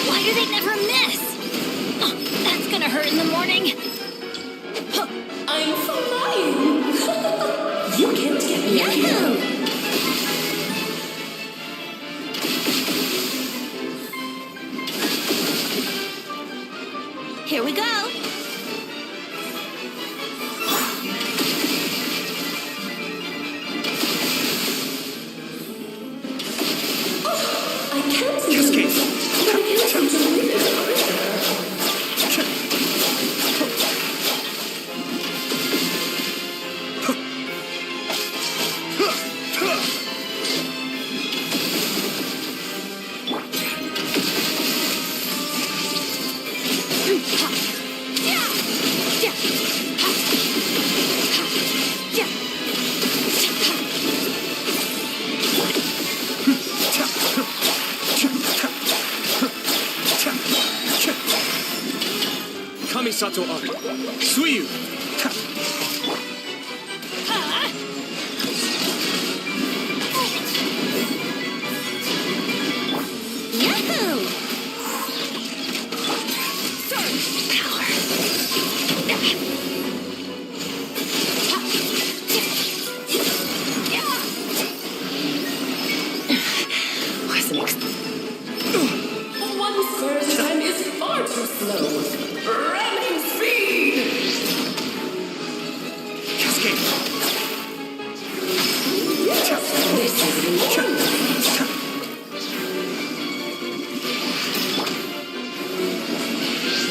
Why do they never miss? Oh, that's gonna hurt in the morning. I'm flying! You can't get me out here. Here we go. I can't see you. But I can't seem to read it. Kamisato Art. Suiyu. Yahoo! Surge power. One surge time is far too slow. Ramming speed! Cascade. This is wonderful.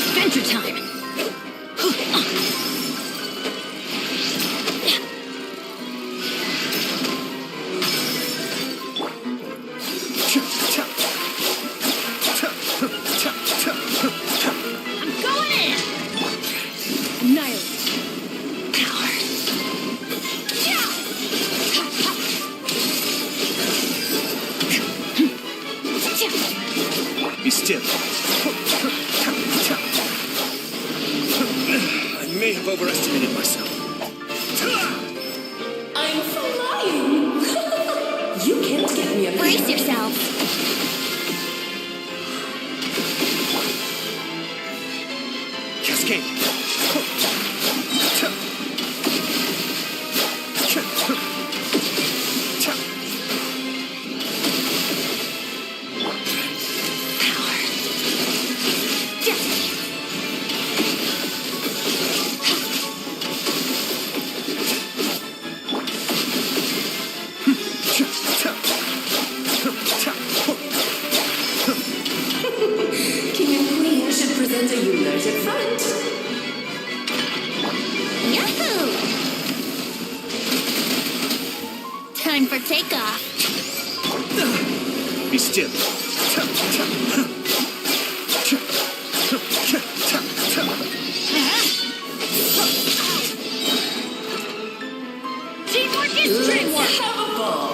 Adventure time. I'm going in. Annihilate. Power. Yeah. Be still. I may have overestimated myself. I'm flying! You can't get me up here. Brace yourself. Cascade. King and Queen should present a united front. Yahoo! Time for takeoff. Be still. Teamwork is dreamwork. Have a ball.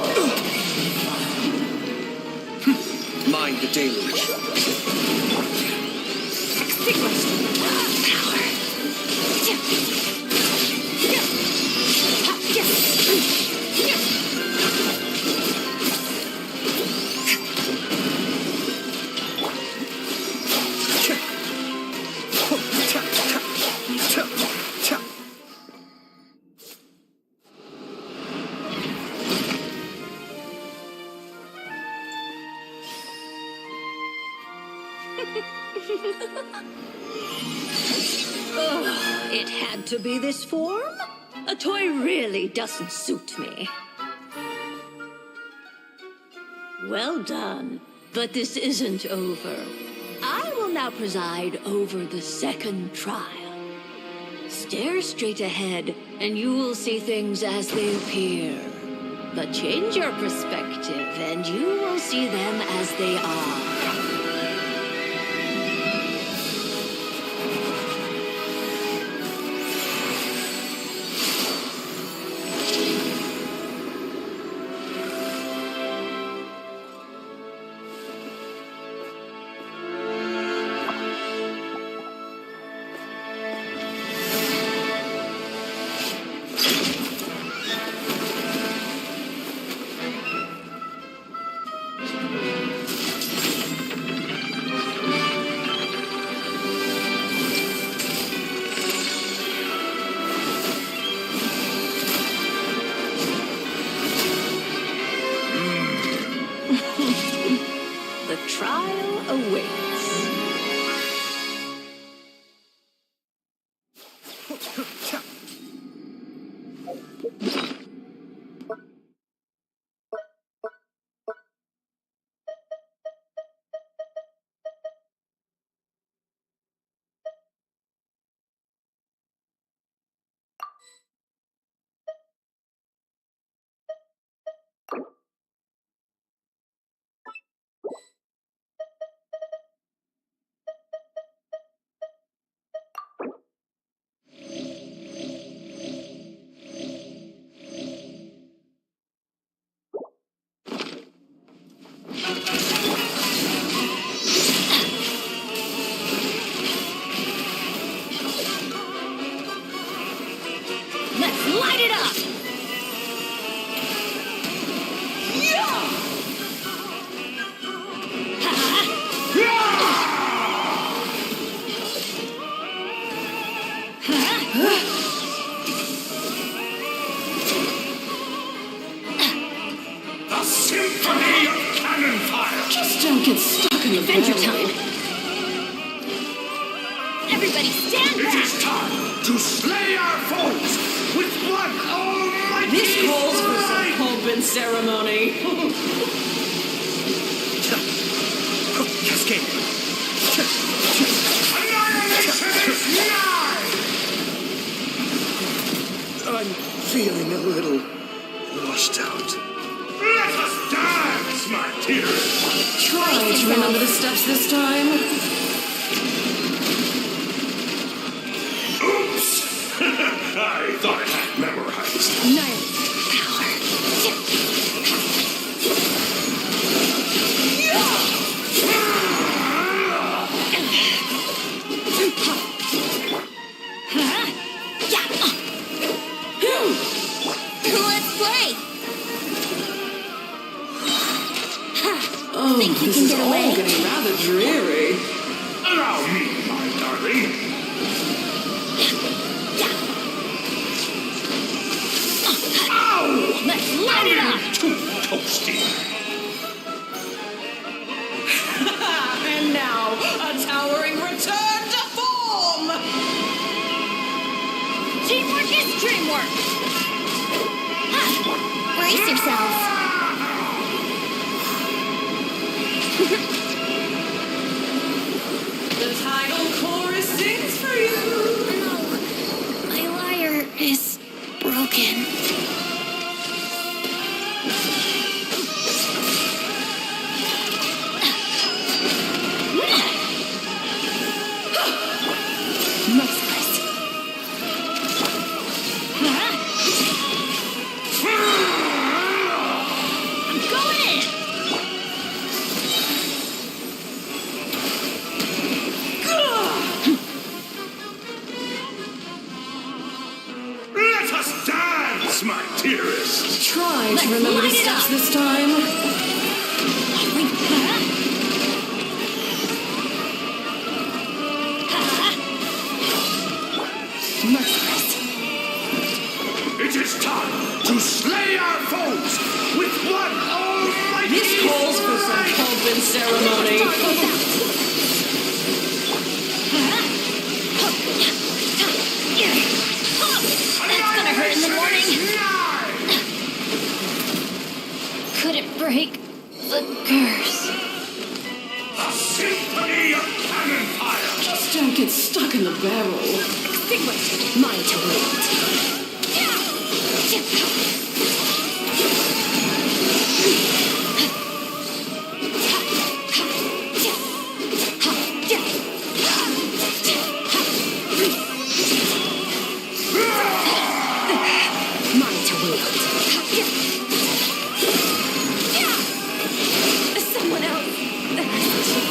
Mind the deluge. Extinguished. Power. Oh, it had to be this form? A toy really doesn't suit me. Well done, but this isn't over. I will now preside over the second trial. Stare straight ahead, and you will see things as they appear. But change your perspective, and you will see them as they are. awaits. Let's light it up! The symphony of cannon fire! Just don't get stuck in the Adventure battle. time! Everybody stand It back! is time to slay our foes with one almighty This calls for some flame! pomp and ceremony. Cascade! Annihilation is nigh! I'm feeling a little washed out. Let us dance, my dearest! Try to remember the steps this time. Oops! I thought I had memorized. Nice power! Let's play! Oh, Think you this can is get all away? getting rather dreary. Allow me, my darling. Ow! Let's light it up! Too toasty. And now, a towering return to form! Teamwork is dreamwork! Brace yourselves! The tidal chorus sings for you! No, my lyre is broken. Merciless. I'm going in! Let us dance, my dearest. Try Let's to remember the light it steps up. this time. Merciless. It is time to slay our foes with one almighty This calls for some flame! pomp and ceremony. That's gonna hurt in the morning. Could it break the curse? A symphony of cannon fire! Just don't get stuck in the barrel. Extinguish. Mine to wield. Mine to wield. Someone else.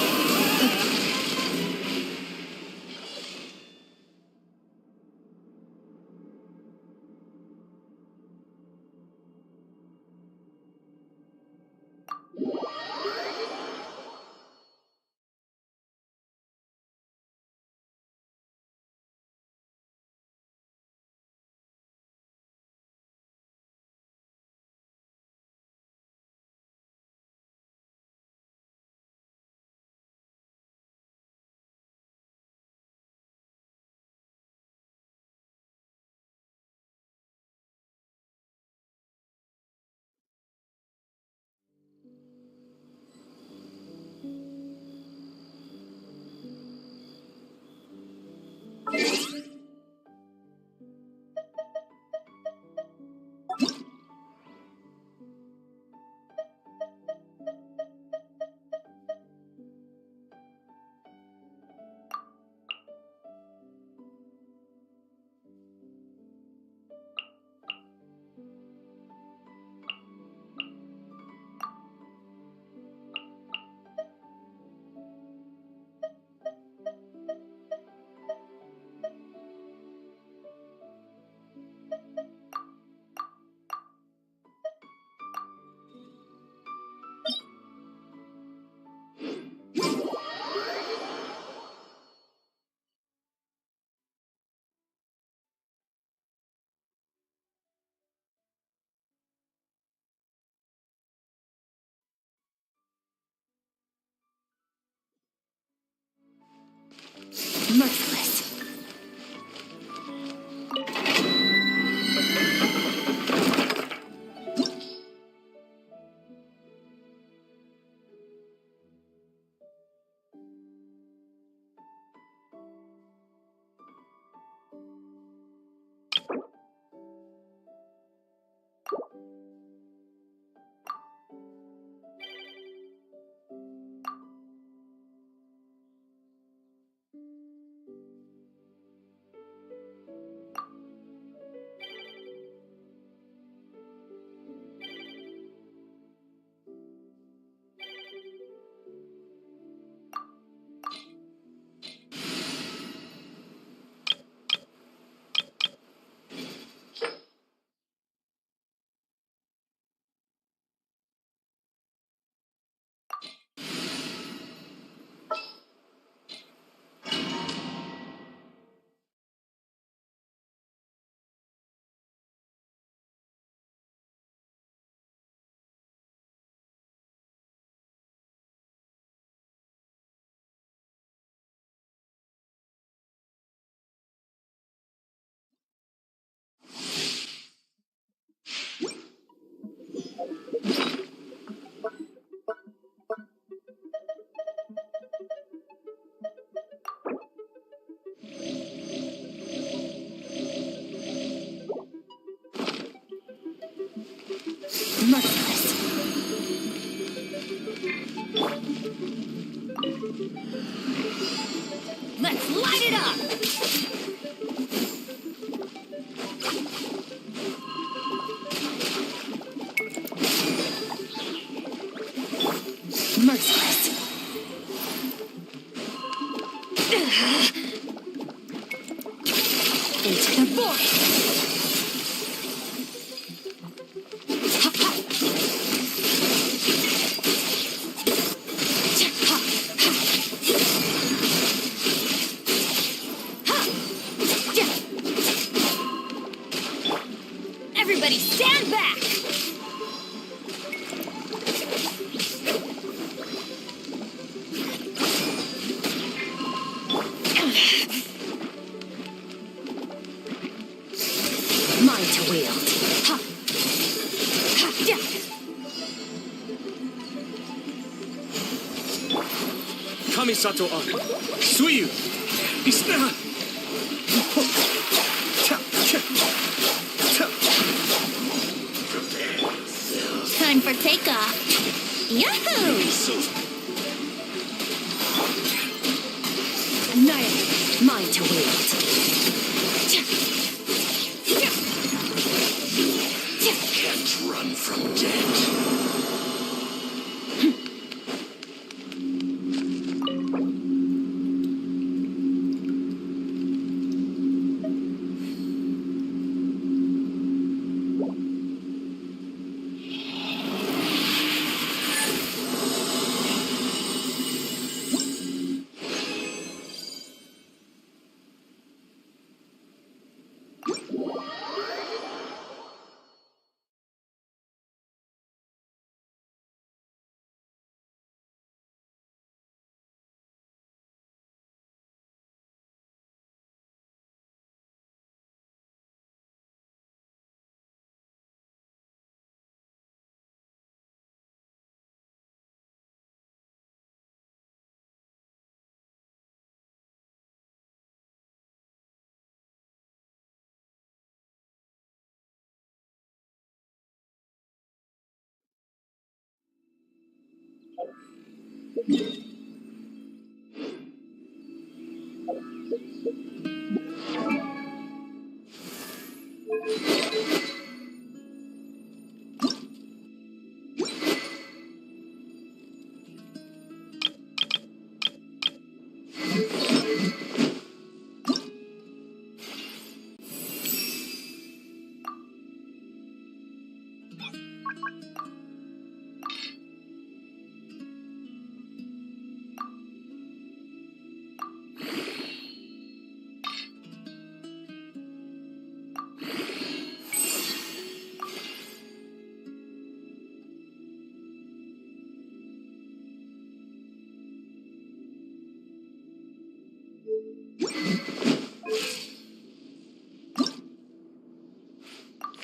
Merciless. Merciless. Let's light it up! Merciless. Into the void. Everybody stand back! Mine to wield. Ha. Ha. Yeah. Kamisato on. Suiyu. Isna. Time for takeoff. Yahoo! Annihilate. Mine to wield. Can't run from death.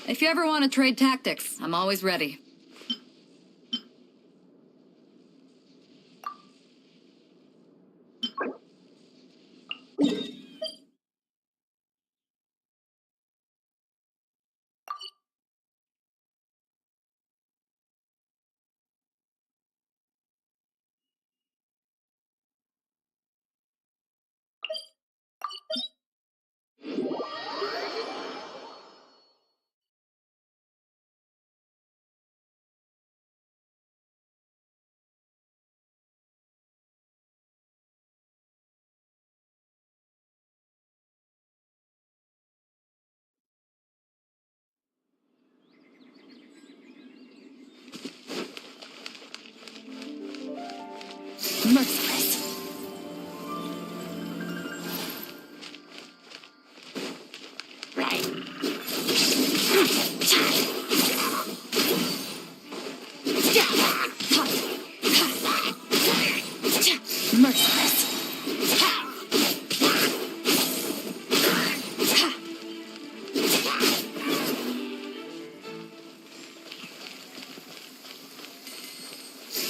If you ever want to trade tactics, I'm always ready. Merciless. Merciless.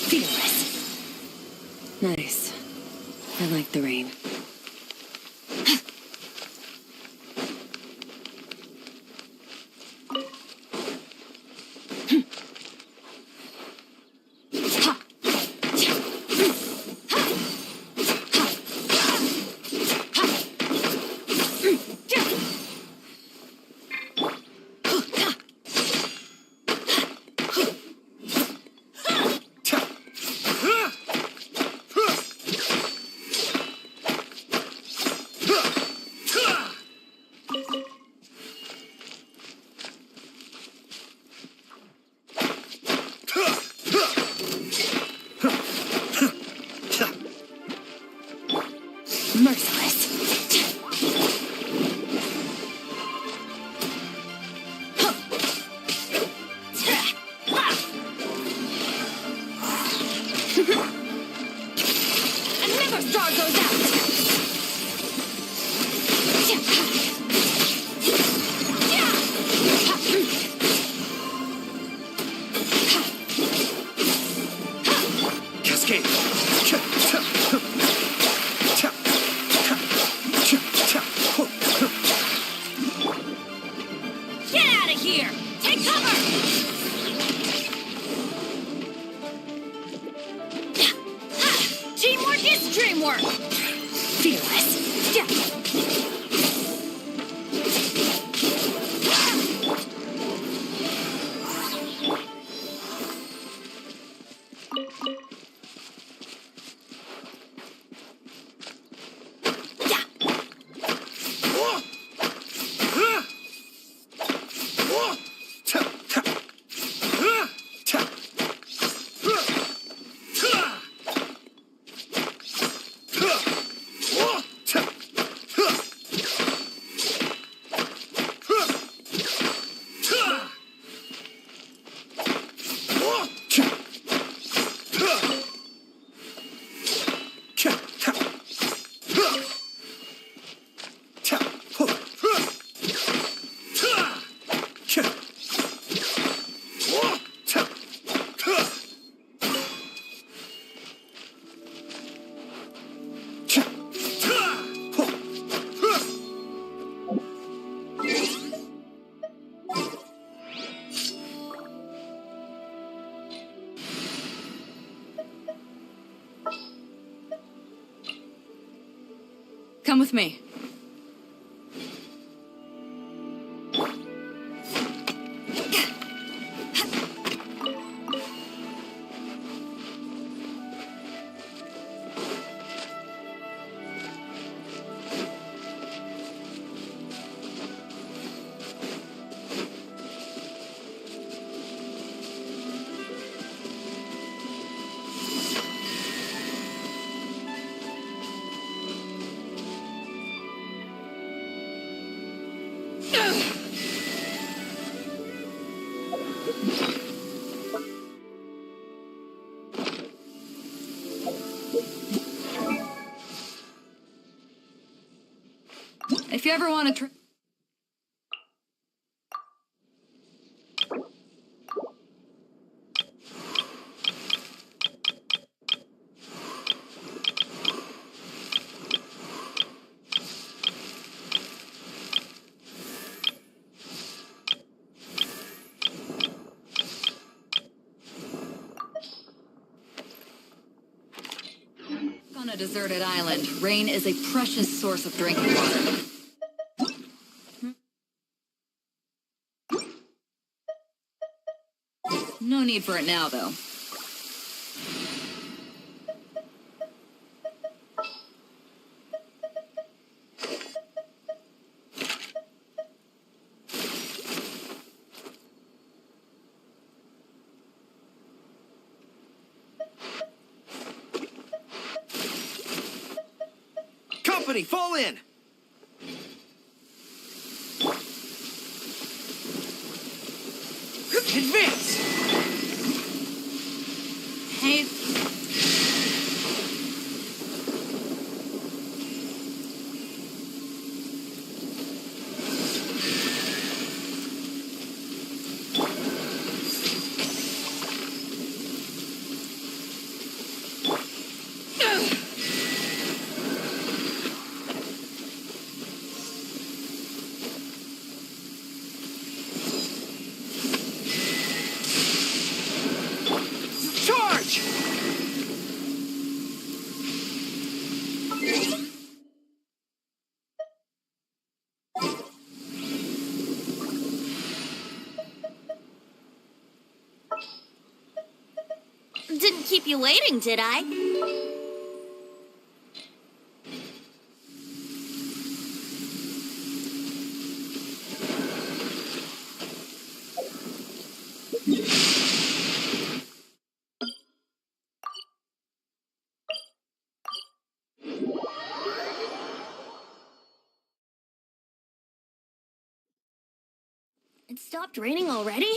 Fearless. Nice. I like the rain. Merciless. Another star goes out. Cascade. Get out of here! Take cover! Teamwork is dreamwork! Fearless. Yeah. Come with me. If you ever want to On a deserted island, rain is a precious source of drinking water. No need for it now, though. Company, fall in! Advance! Hey, Charge! Didn't keep you waiting, did I? It stopped raining already?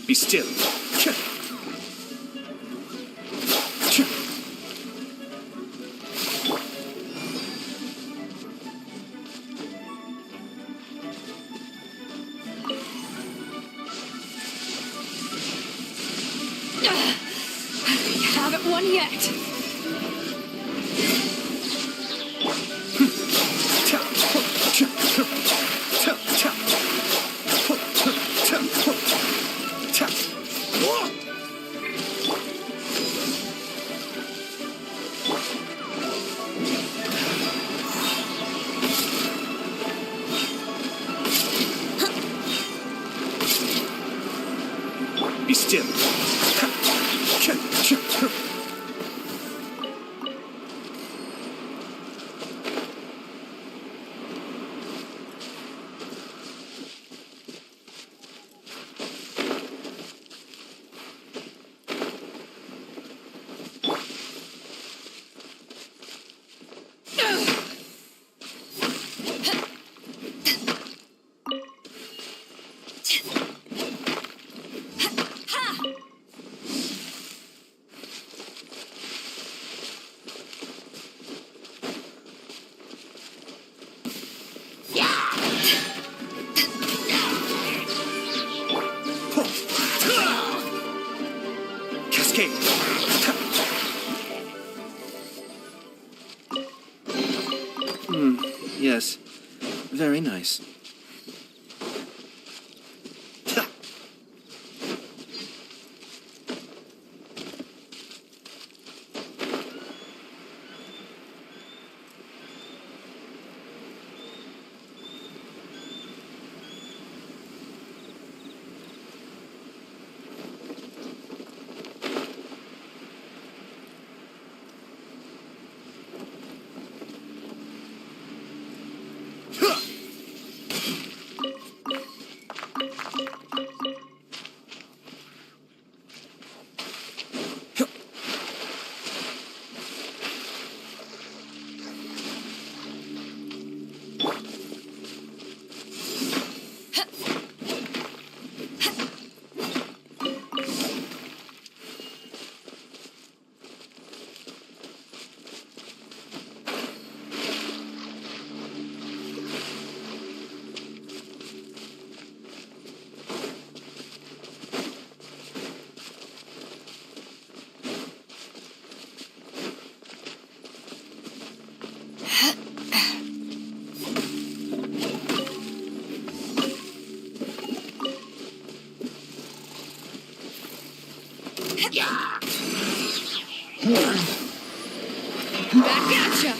Be still. you haven't won yet. Be still. Cascade. Yes. Very nice. Back at ya!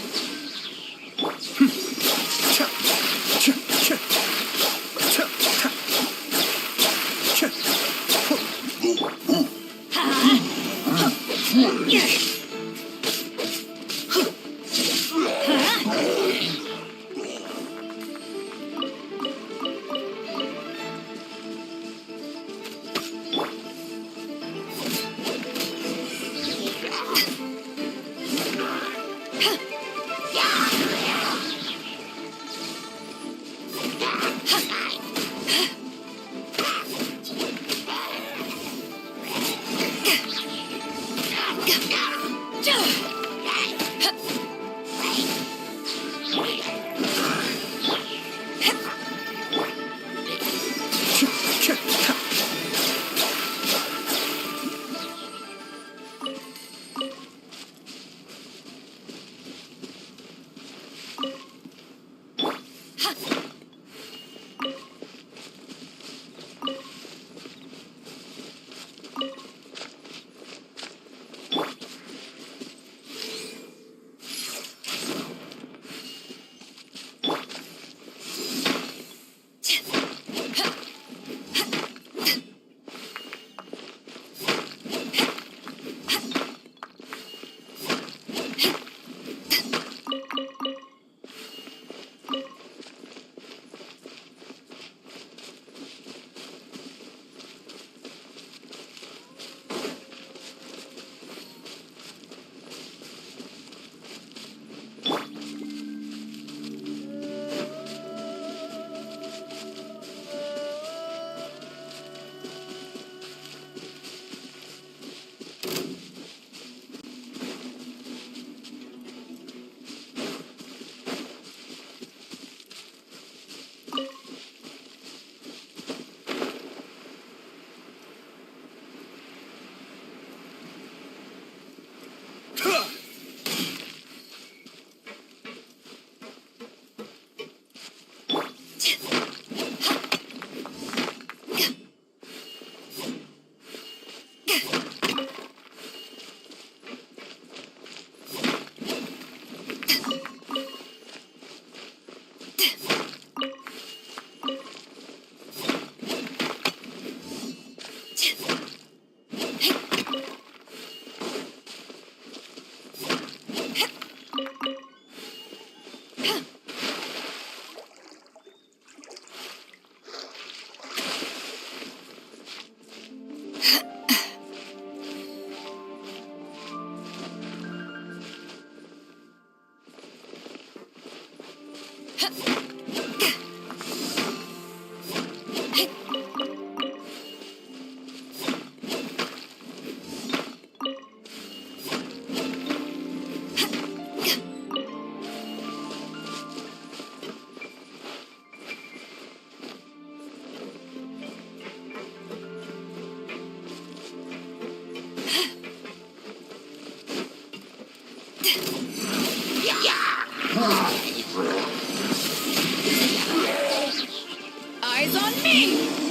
Eyes on me!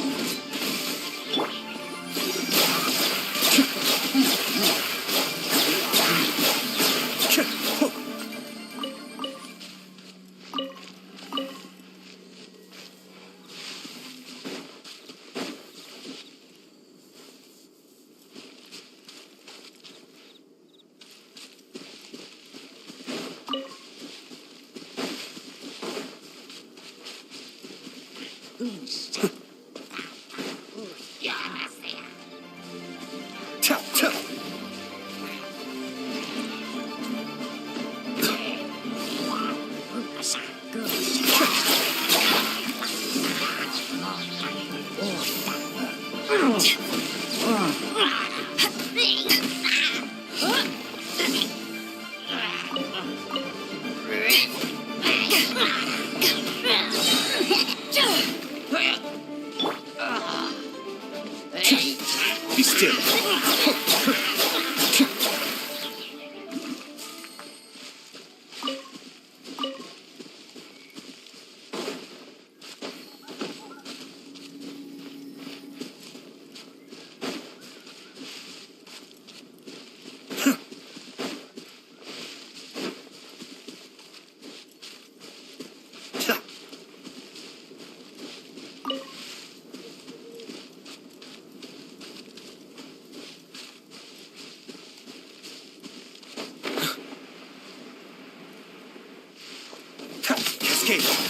Cascade.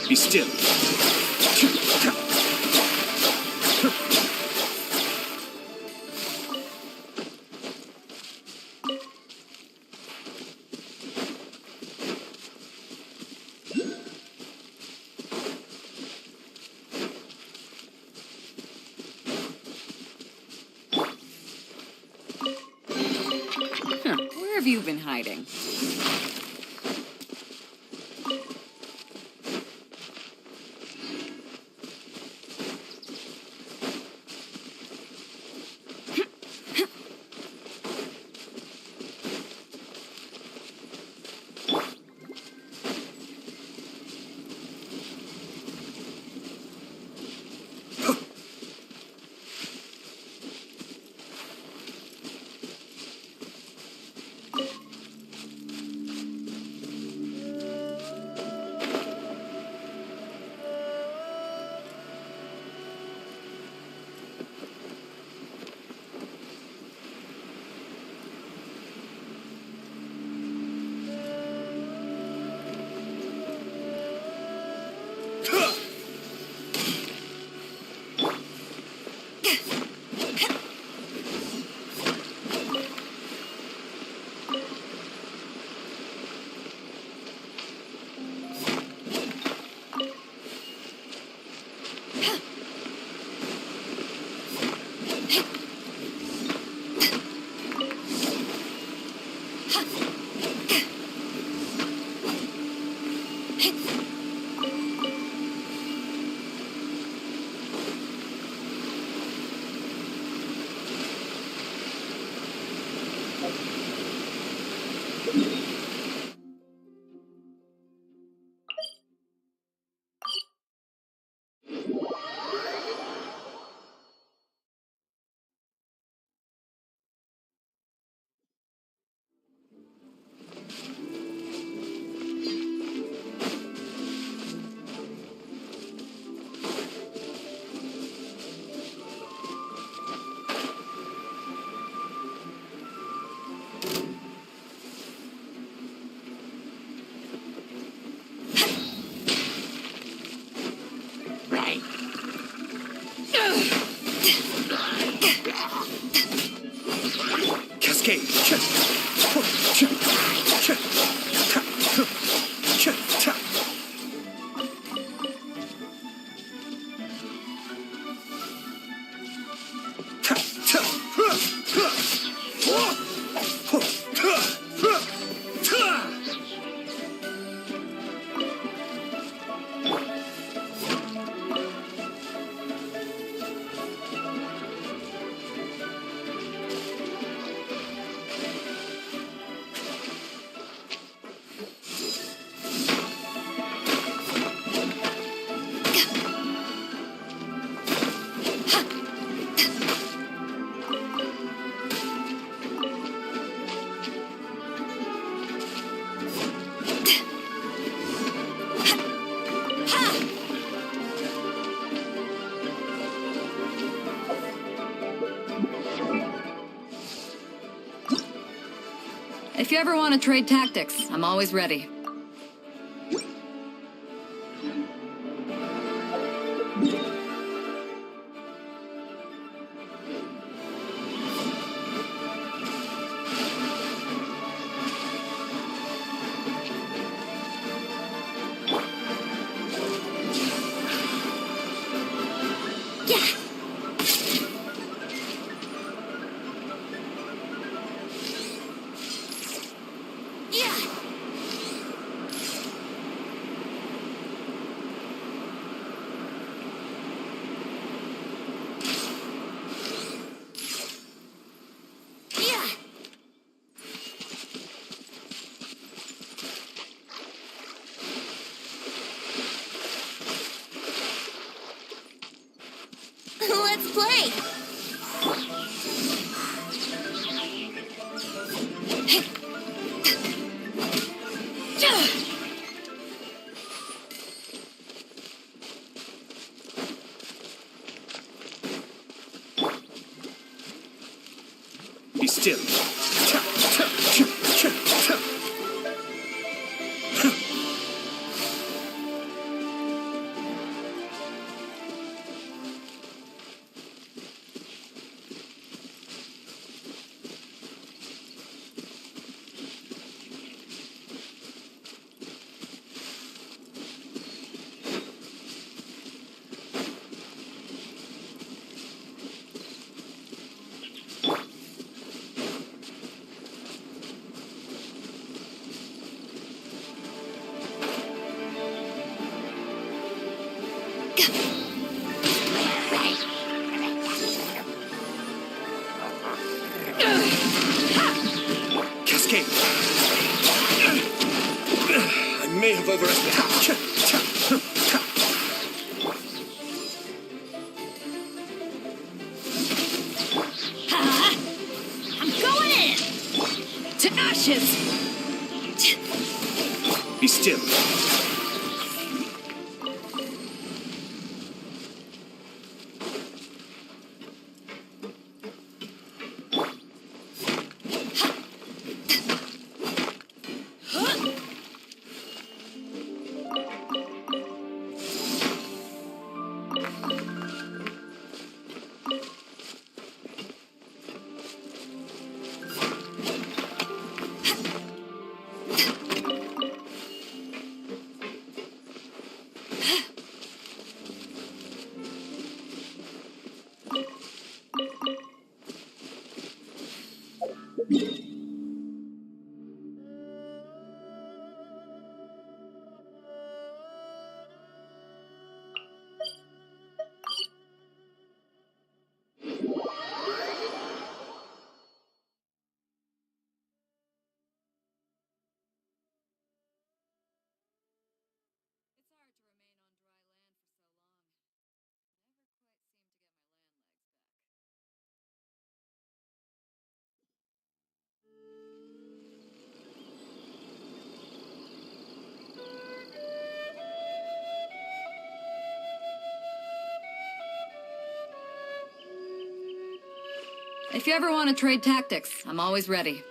Be still. Where have you been hiding? Cascade. If you ever want to trade tactics, I'm always ready. Let's play! still. Cascade. I may have overestimated. I'm going in! To ashes! Be still. If you ever want to trade tactics, I'm always ready.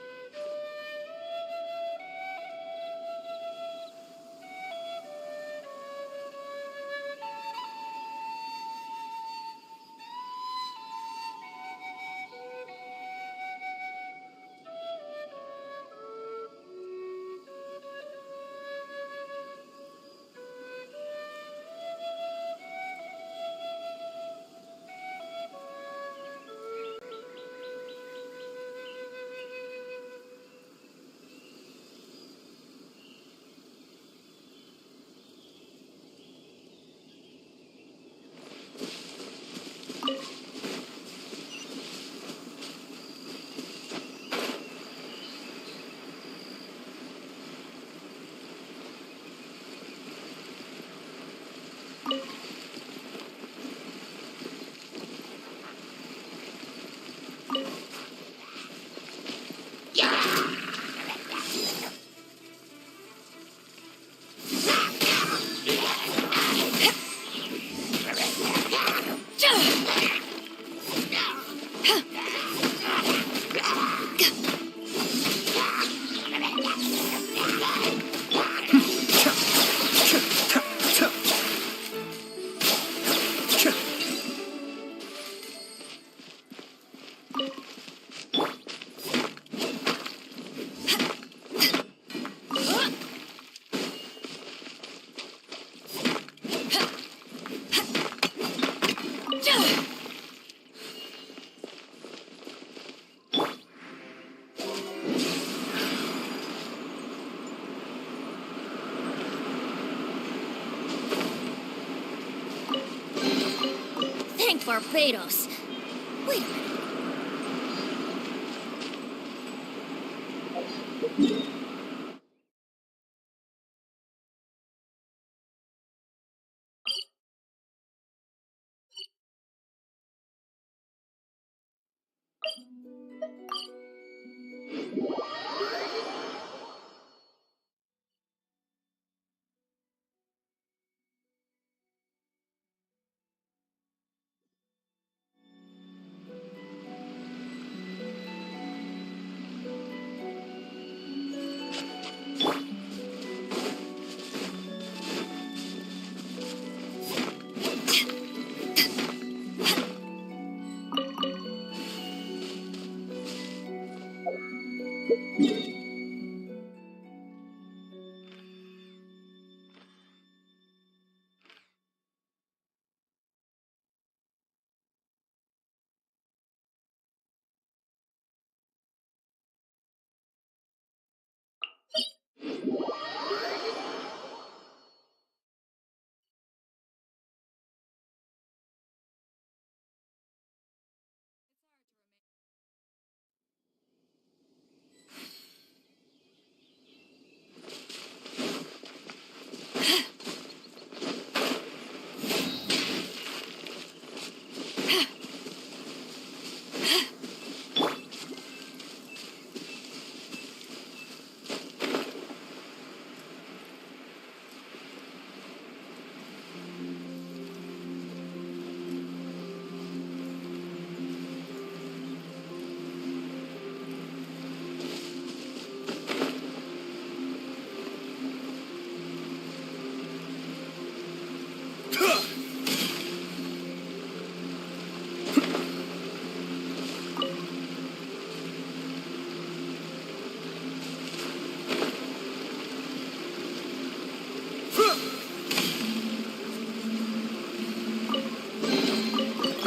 Thank Barbados. Wait a minute.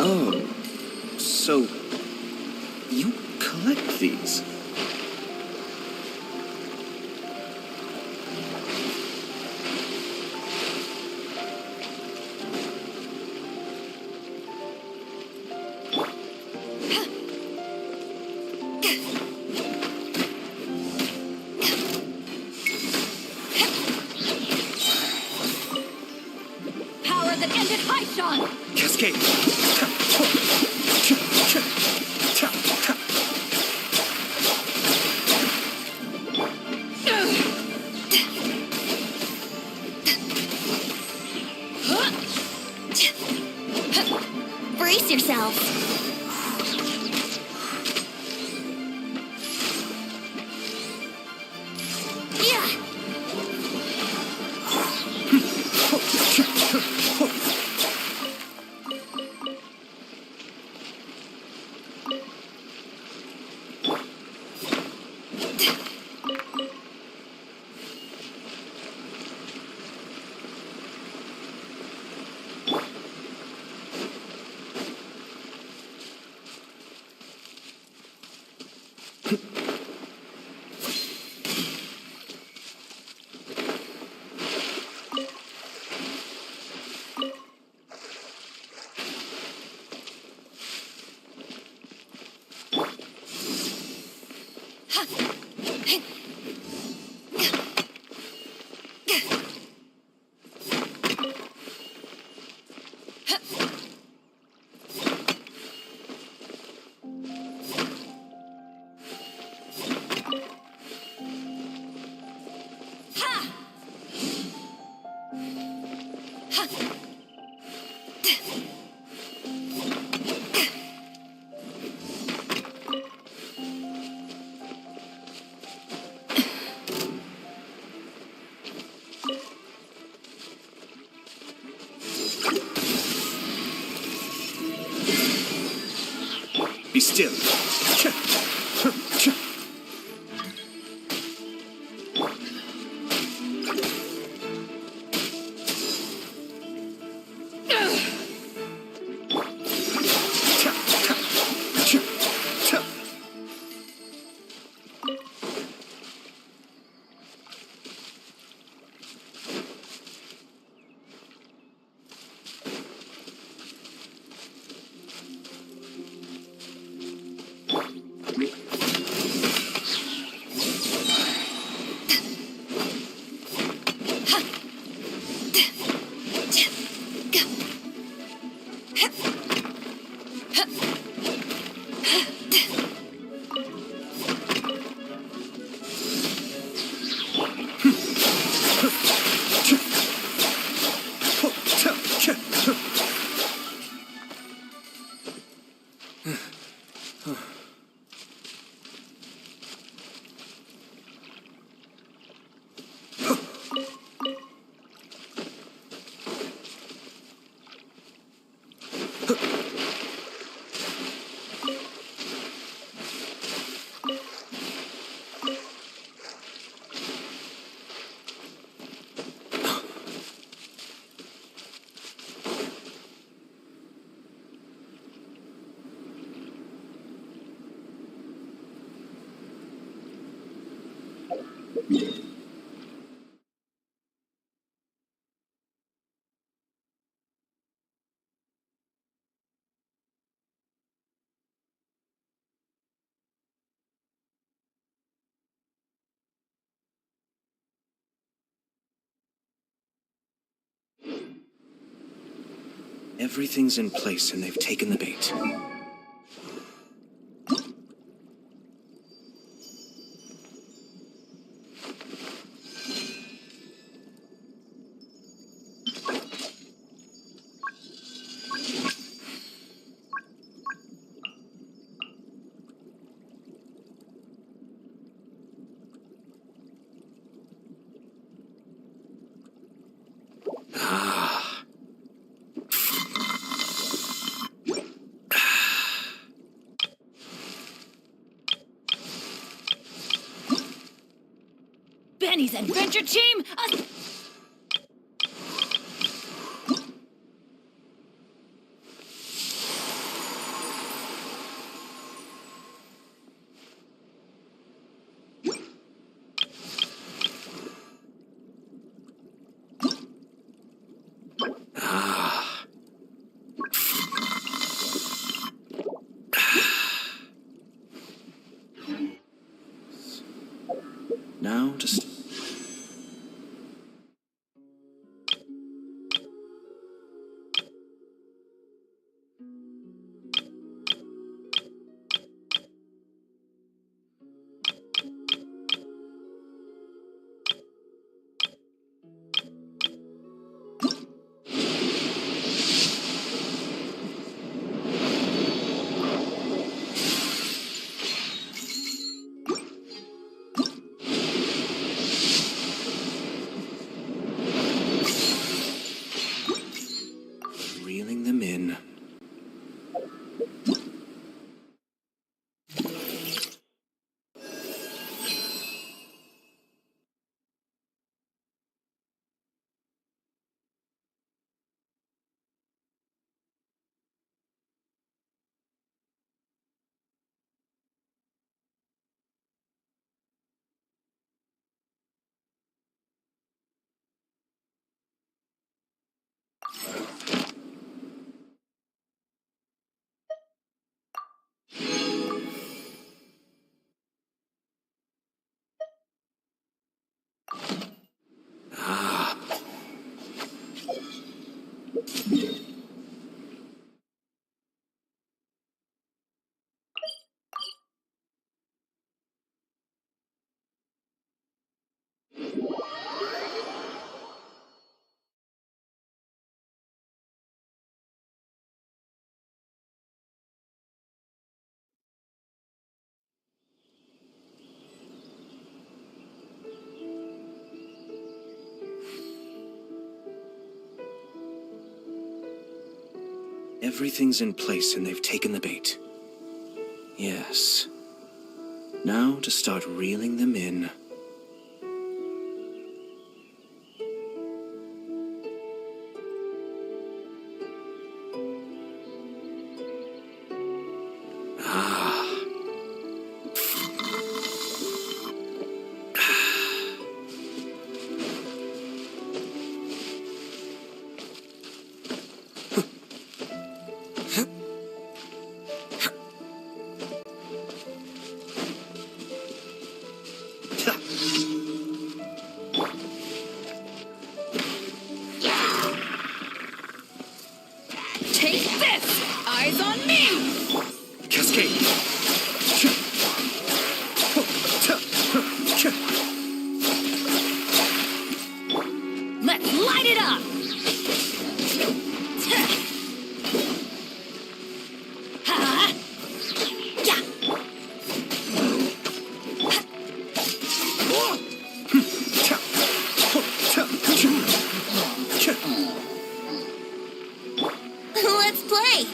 Oh, so you collect these? Power that ended high shot! Cascade! Brace yourself. Yeah. Be still. Everything's in place and they've taken the bait. Benny's adventure team! Now just... reeling them in. Everything's in place and they've taken the bait. Yes. Now to start reeling them in. Take this! Eyes on me! Cascade! Let's light it up! Ha! Yeah! Let's play!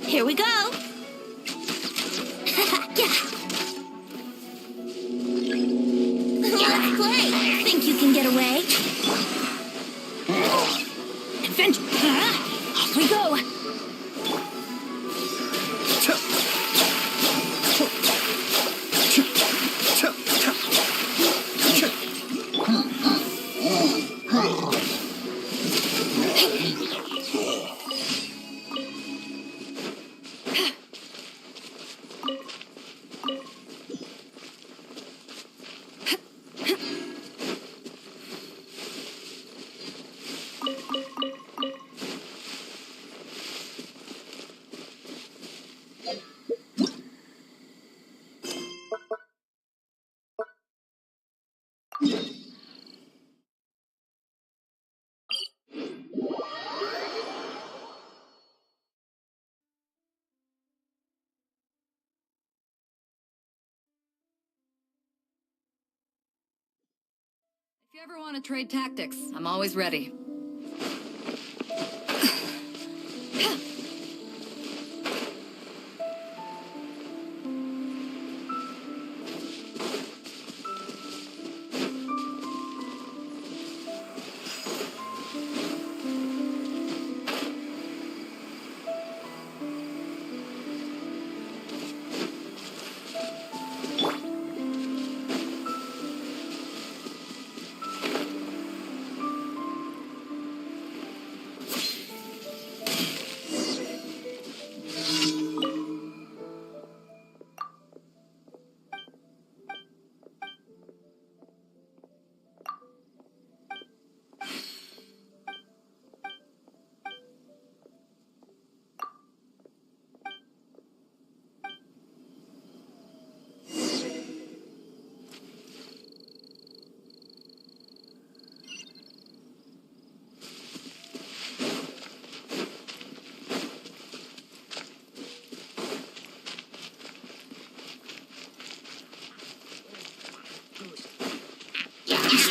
Here we go! Let's play! Think you can get away? Adventure! Off we go! If you ever want to trade tactics, I'm always ready.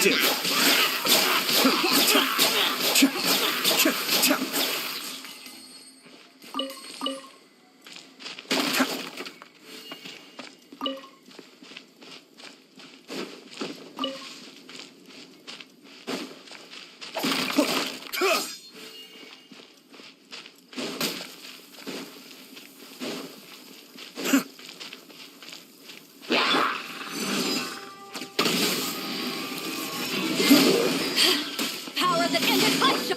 Still. Power that ended hunch.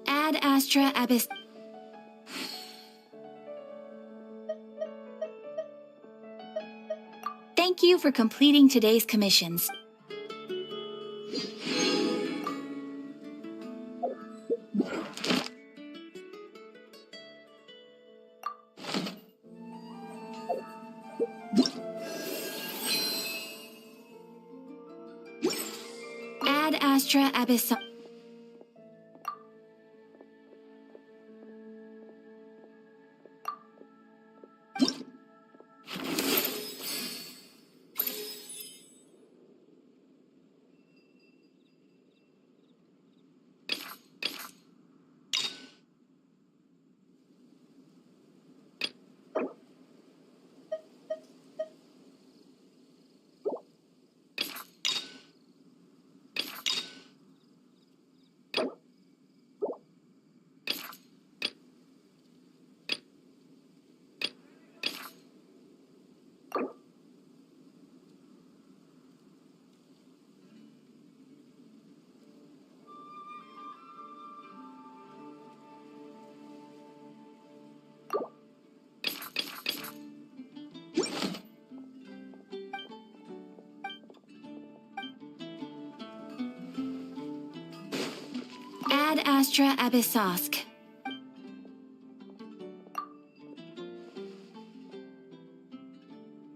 Ad Astra Abyss. Thank you for completing today's commissions. Ad Astra Abyss. Ad Astra Abyssosk.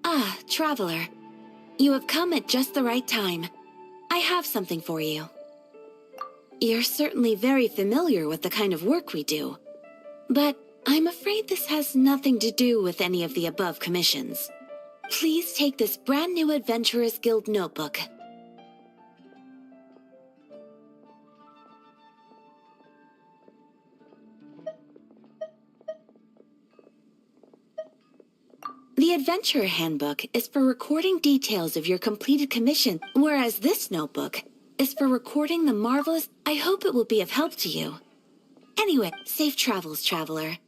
Ah, traveler. You have come at just the right time. I have something for you. You're certainly very familiar with the kind of work we do. But I'm afraid this has nothing to do with any of the above commissions. Please take this brand new Adventurers Guild notebook. The Adventurer Handbook is for recording details of your completed commission, whereas this notebook is for recording the marvelous... I hope it will be of help to you. Anyway, safe travels, traveler.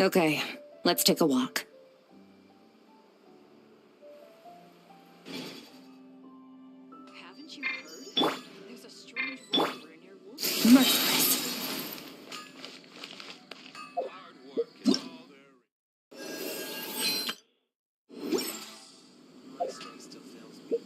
Okay, let's take a walk. Haven't you heard? There's a strange whisper near Wolf. Merciless. My strength still fails me.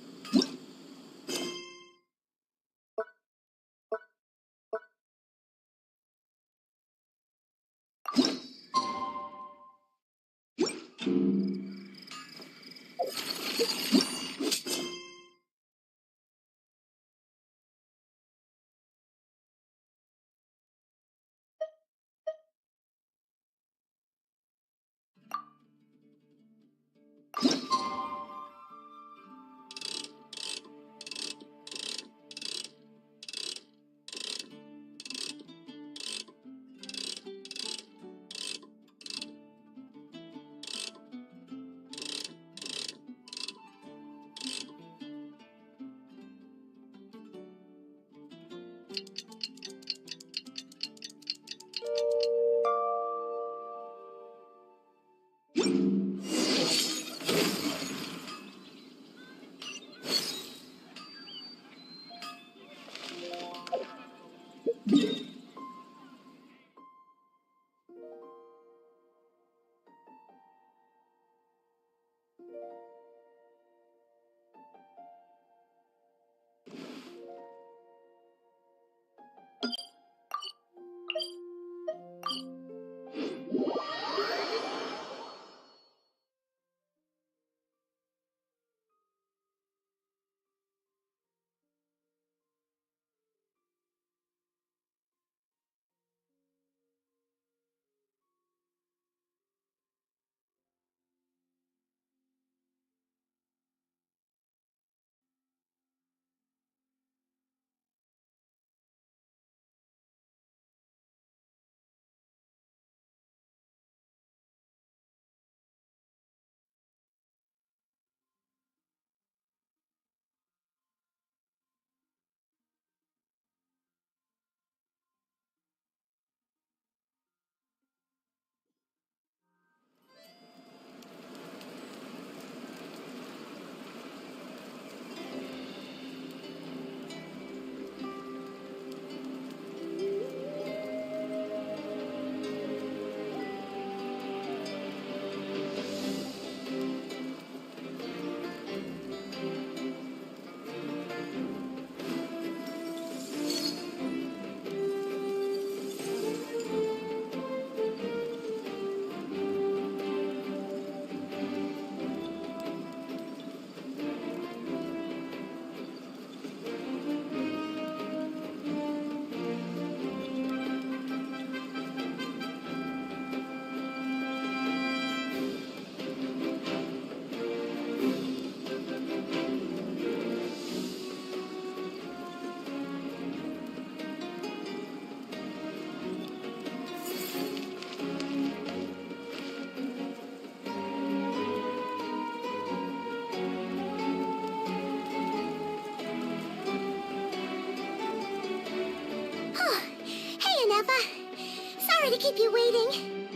keep you waiting.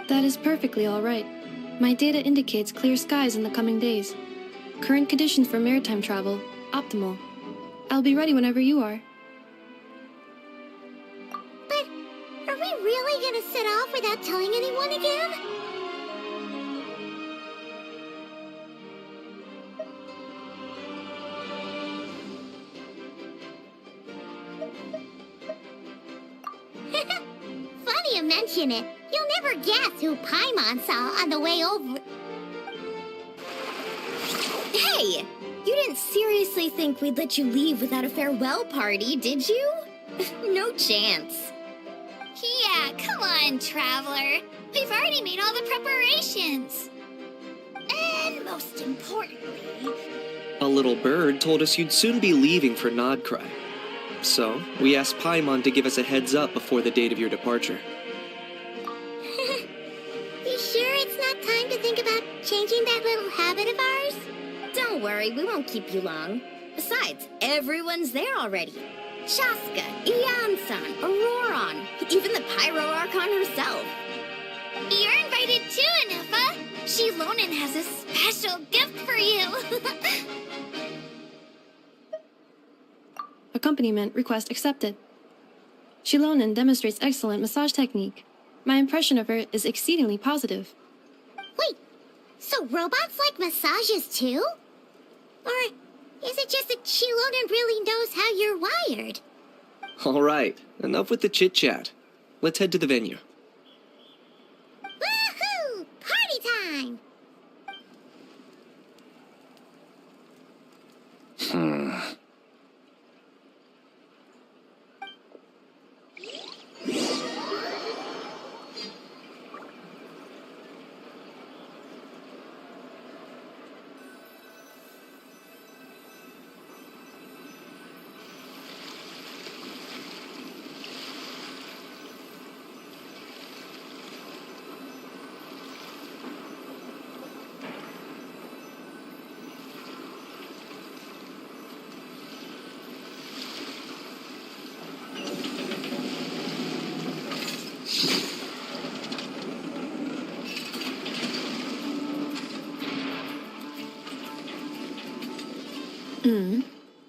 That is perfectly all right. My data indicates clear skies in the coming days. Current conditions for maritime travel, optimal. I'll be ready whenever you are. But are we really gonna set off without telling anyone again? Funny you mention it. You'll never guess who Paimon saw on the way over. Hey! You didn't seriously think we'd let you leave without a farewell party, did you? No chance. Yeah, come on, Traveler. We've already made all the preparations. And most importantly... A little bird told us you'd soon be leaving for Nodcry. So, we asked Paimon to give us a heads up before the date of your departure. You sure it's not time to think about changing that little habit of ours? Don't worry, we won't keep you long. Besides, everyone's there already. Shaska, Ian-san, Auroron, even the Pyro Archon herself. You're invited too, Anufa. Shilonen has a special gift for you. Accompaniment request accepted. Shilonen demonstrates excellent massage technique. My impression of her is exceedingly positive. Wait, so robots like massages too? Or is it just that Shilonen really knows how you're wired? Alright, enough with the chit-chat. Let's head to the venue. Woohoo! Party time!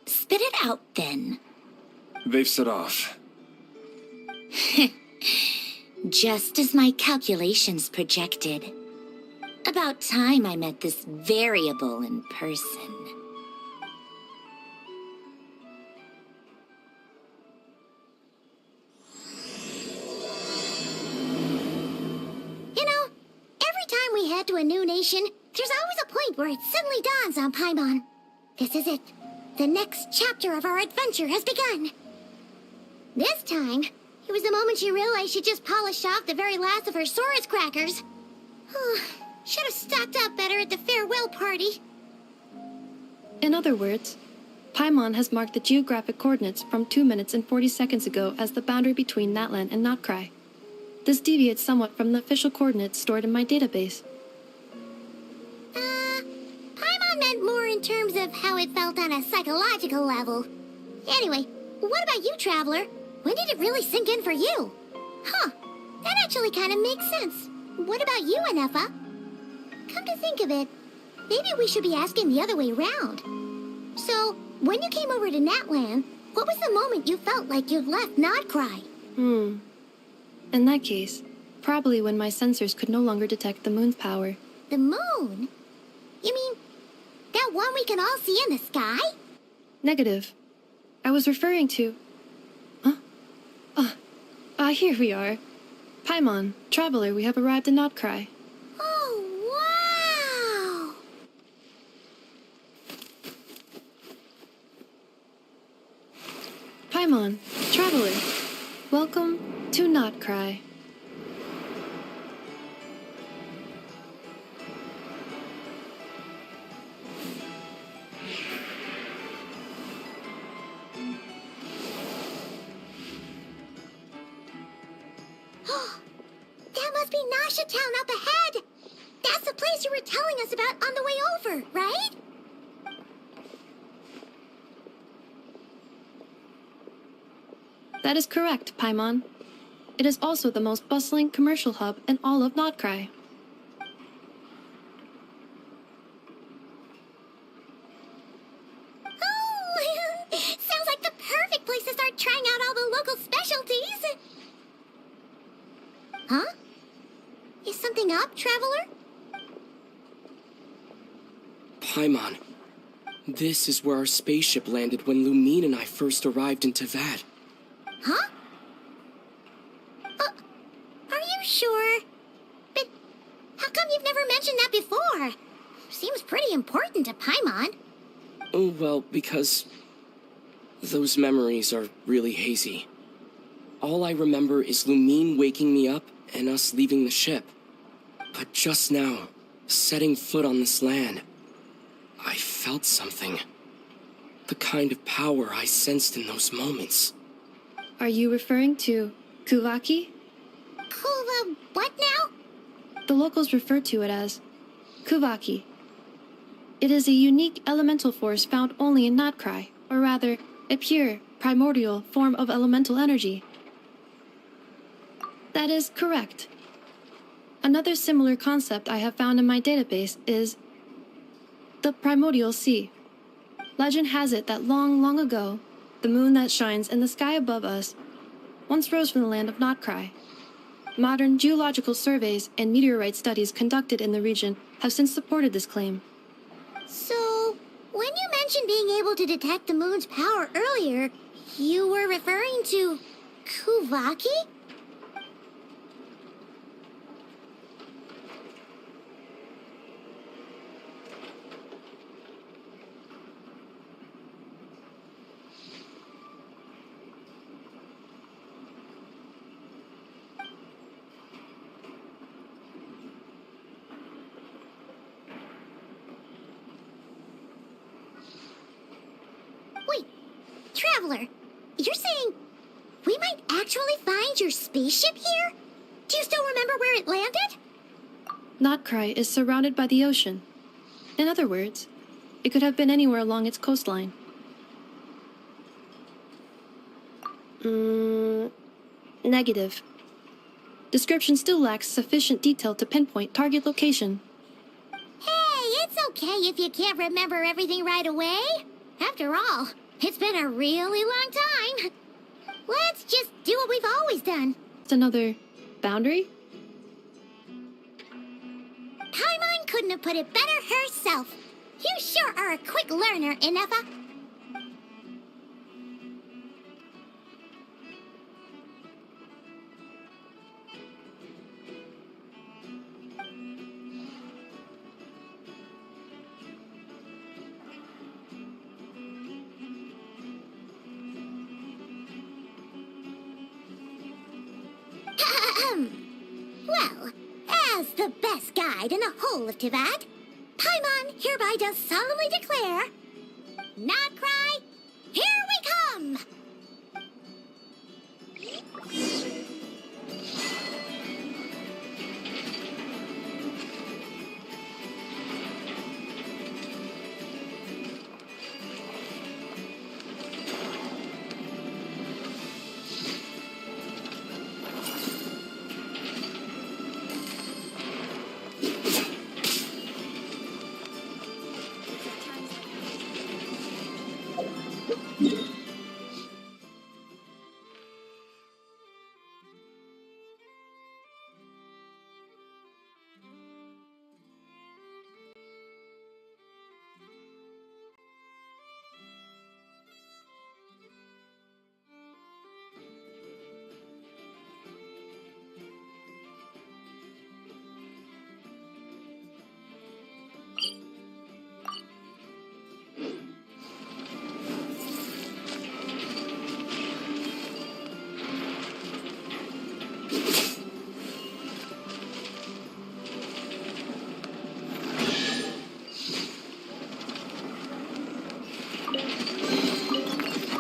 Spit it out, then. They've set off. Just as my calculations projected. About time I met this variable in person. You know, every time we head to a new nation, there's always a point where it suddenly dawns on Paimon. This is it. The next chapter of our adventure has begun. This time, it was the moment she realized she just polished off the very last of her Saurus crackers. Should have stocked up better at the farewell party. In other words, Paimon has marked the geographic coordinates from 2 minutes and 40 seconds ago as the boundary between Natlan and Notcry. This deviates somewhat from the official coordinates stored in my database. Paimon meant more in terms of how it felt on a psychological level. Anyway, what about you, Traveler? When did it really sink in for you? Huh, that actually kind of makes sense. What about you, Anefa? Come to think of it, maybe we should be asking the other way around. So, when you came over to Natlan, what was the moment you felt like you'd left Nodcry? In that case, probably when my sensors could no longer detect the moon's power. The moon? You mean, that one we can all see in the sky? Negative. I was referring to... Here we are. Paimon, Traveler, we have arrived in Notcry. Oh, wow! Paimon, Traveler, welcome to Notcry. That must be Nasha Town up ahead! That's the place you were telling us about on the way over, right? That is correct, Paimon. It is also the most bustling commercial hub in all of Notcry. Oh, sounds like the perfect place to start trying out all the local specialties. Huh? Is something up, Traveler? Paimon, this is where our spaceship landed when Lumine and I first arrived in Teyvat. Huh? Are you sure? But how come you've never mentioned that before? Seems pretty important to Paimon. Oh, well, because those memories are really hazy. All I remember is Lumine waking me up and us leaving the ship. But just now, setting foot on this land, I felt something. The kind of power I sensed in those moments. Are you referring to Kuvaki? What now? The locals refer to it as Kuvaki. It is a unique elemental force found only in Notcry, or rather, a pure, primordial form of elemental energy. That is correct. Another similar concept I have found in my database is the primordial sea. Legend has it that long, long ago, the moon that shines in the sky above us once rose from the land of Notcry. Modern geological surveys and meteorite studies conducted in the region have since supported this claim. So, when you mentioned being able to detect the moon's power earlier, you were referring to Kuvaki? Wait, Traveler, you're saying we might actually find your spaceship here? Do you still remember where it landed? Notcry is surrounded by the ocean. In other words, it could have been anywhere along its coastline. Negative. Description still lacks sufficient detail to pinpoint target location. Hey, it's okay if you can't remember everything right away. After all, it's been a really long time. Let's just do what we've always done. It's another boundary? Paimon couldn't have put it better herself. You sure are a quick learner, Inefa. Well, as the best guide in the whole of Teyvat, Paimon hereby does solemnly declare, Notcry, here we come!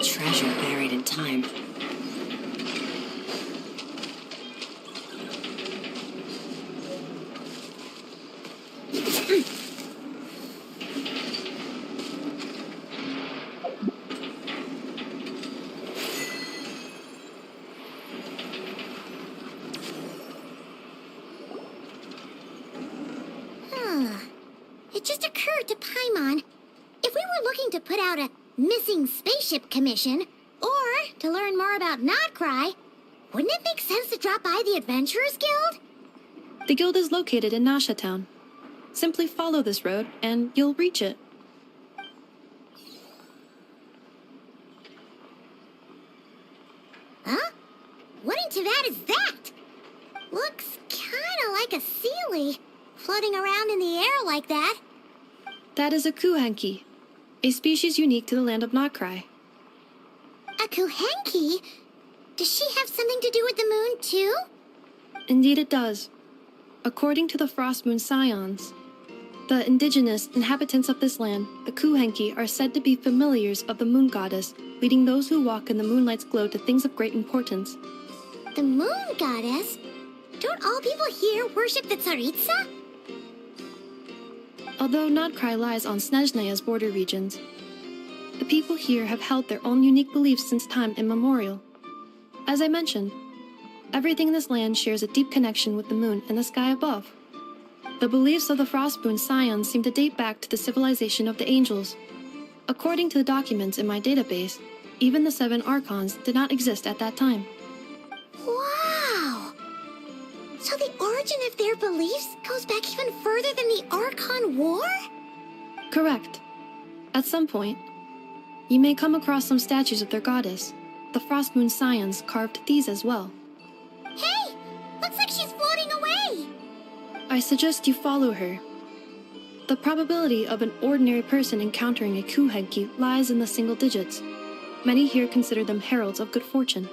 Treasure buried in time. Paimon, if we were looking to put out a missing spaceship commission, or to learn more about Nodcry, wouldn't it make sense to drop by the Adventurers Guild? The guild is located in Nasha Town. Simply follow this road, and you'll reach it. Huh? What in Teyvat is that? Looks kinda like a Sealy, floating around in the air like that. That is a Kuhenki, a species unique to the land of Nodcry. A Kuhenki? Does she have something to do with the moon, too? Indeed it does. According to the Frost Moon Scions, the indigenous inhabitants of this land, the Kuhenki, are said to be familiars of the moon goddess, leading those who walk in the moonlight's glow to things of great importance. The moon goddess? Don't all people here worship the Tsaritsa? Although Nodcry lies on Snezhneya's border regions, the people here have held their own unique beliefs since time immemorial. As I mentioned, everything in this land shares a deep connection with the moon and the sky above. The beliefs of the Frostmoon Scions seem to date back to the civilization of the angels. According to the documents in my database, even the 7 Archons did not exist at that time. Wow! So the origin of their beliefs goes back even further than the Archon War? Correct. At some point, you may come across some statues of their goddess. The Frostmoon Scions carved these as well. Hey! Looks like she's floating away! I suggest you follow her. The probability of an ordinary person encountering a Kuhenki lies in the single digits. Many here consider them heralds of good fortune.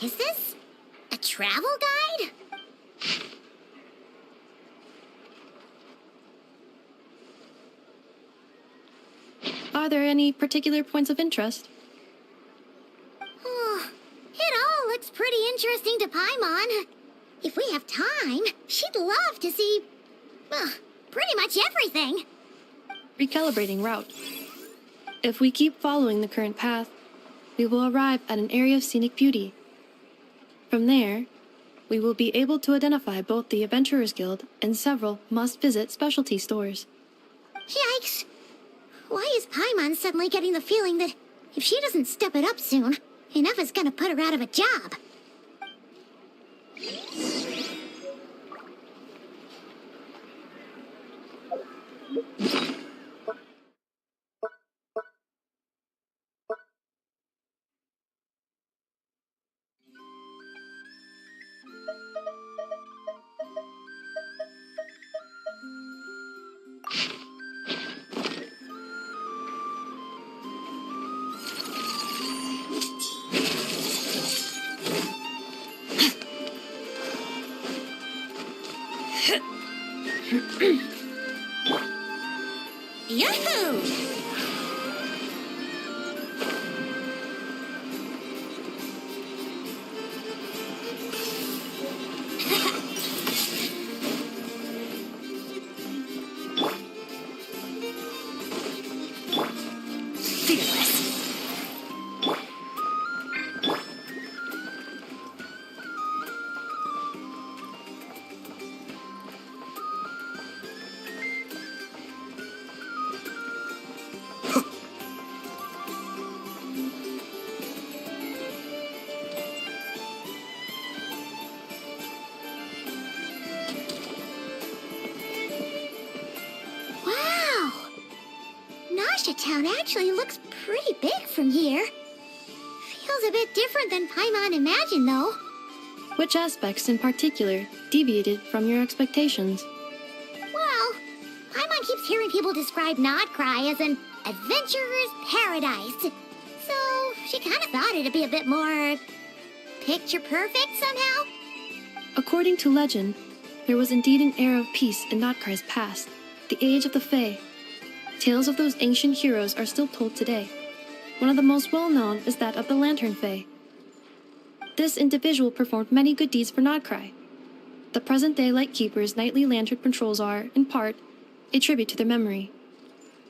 Is this a travel guide? Are there any particular points of interest? Oh, it all looks pretty interesting to Paimon. If we have time, she'd love to see, pretty much everything. Recalibrating route. If we keep following the current path, we will arrive at an area of scenic beauty. From there, we will be able to identify both the Adventurers Guild and several must-visit specialty stores. Yikes! Why is Paimon suddenly getting the feeling that if she doesn't step it up soon, enough is gonna put her out of a job? Yahoo! Fearless. Wow! Nasha Town actually looks pretty big from here. Feels a bit different than Paimon imagined, though. Which aspects in particular deviated from your expectations? Well, Paimon keeps hearing people describe Nodcry as an adventurer's paradise. So she kind of thought it'd be a bit more picture perfect somehow. According to legend, there was indeed an era of peace in Nodcry's past, the Age of the Fae. Tales of those ancient heroes are still told today. One of the most well-known is that of the Lantern Fae. This individual performed many good deeds for Nodcry. The present-day Lightkeeper's nightly lantern patrols are, in part, a tribute to their memory.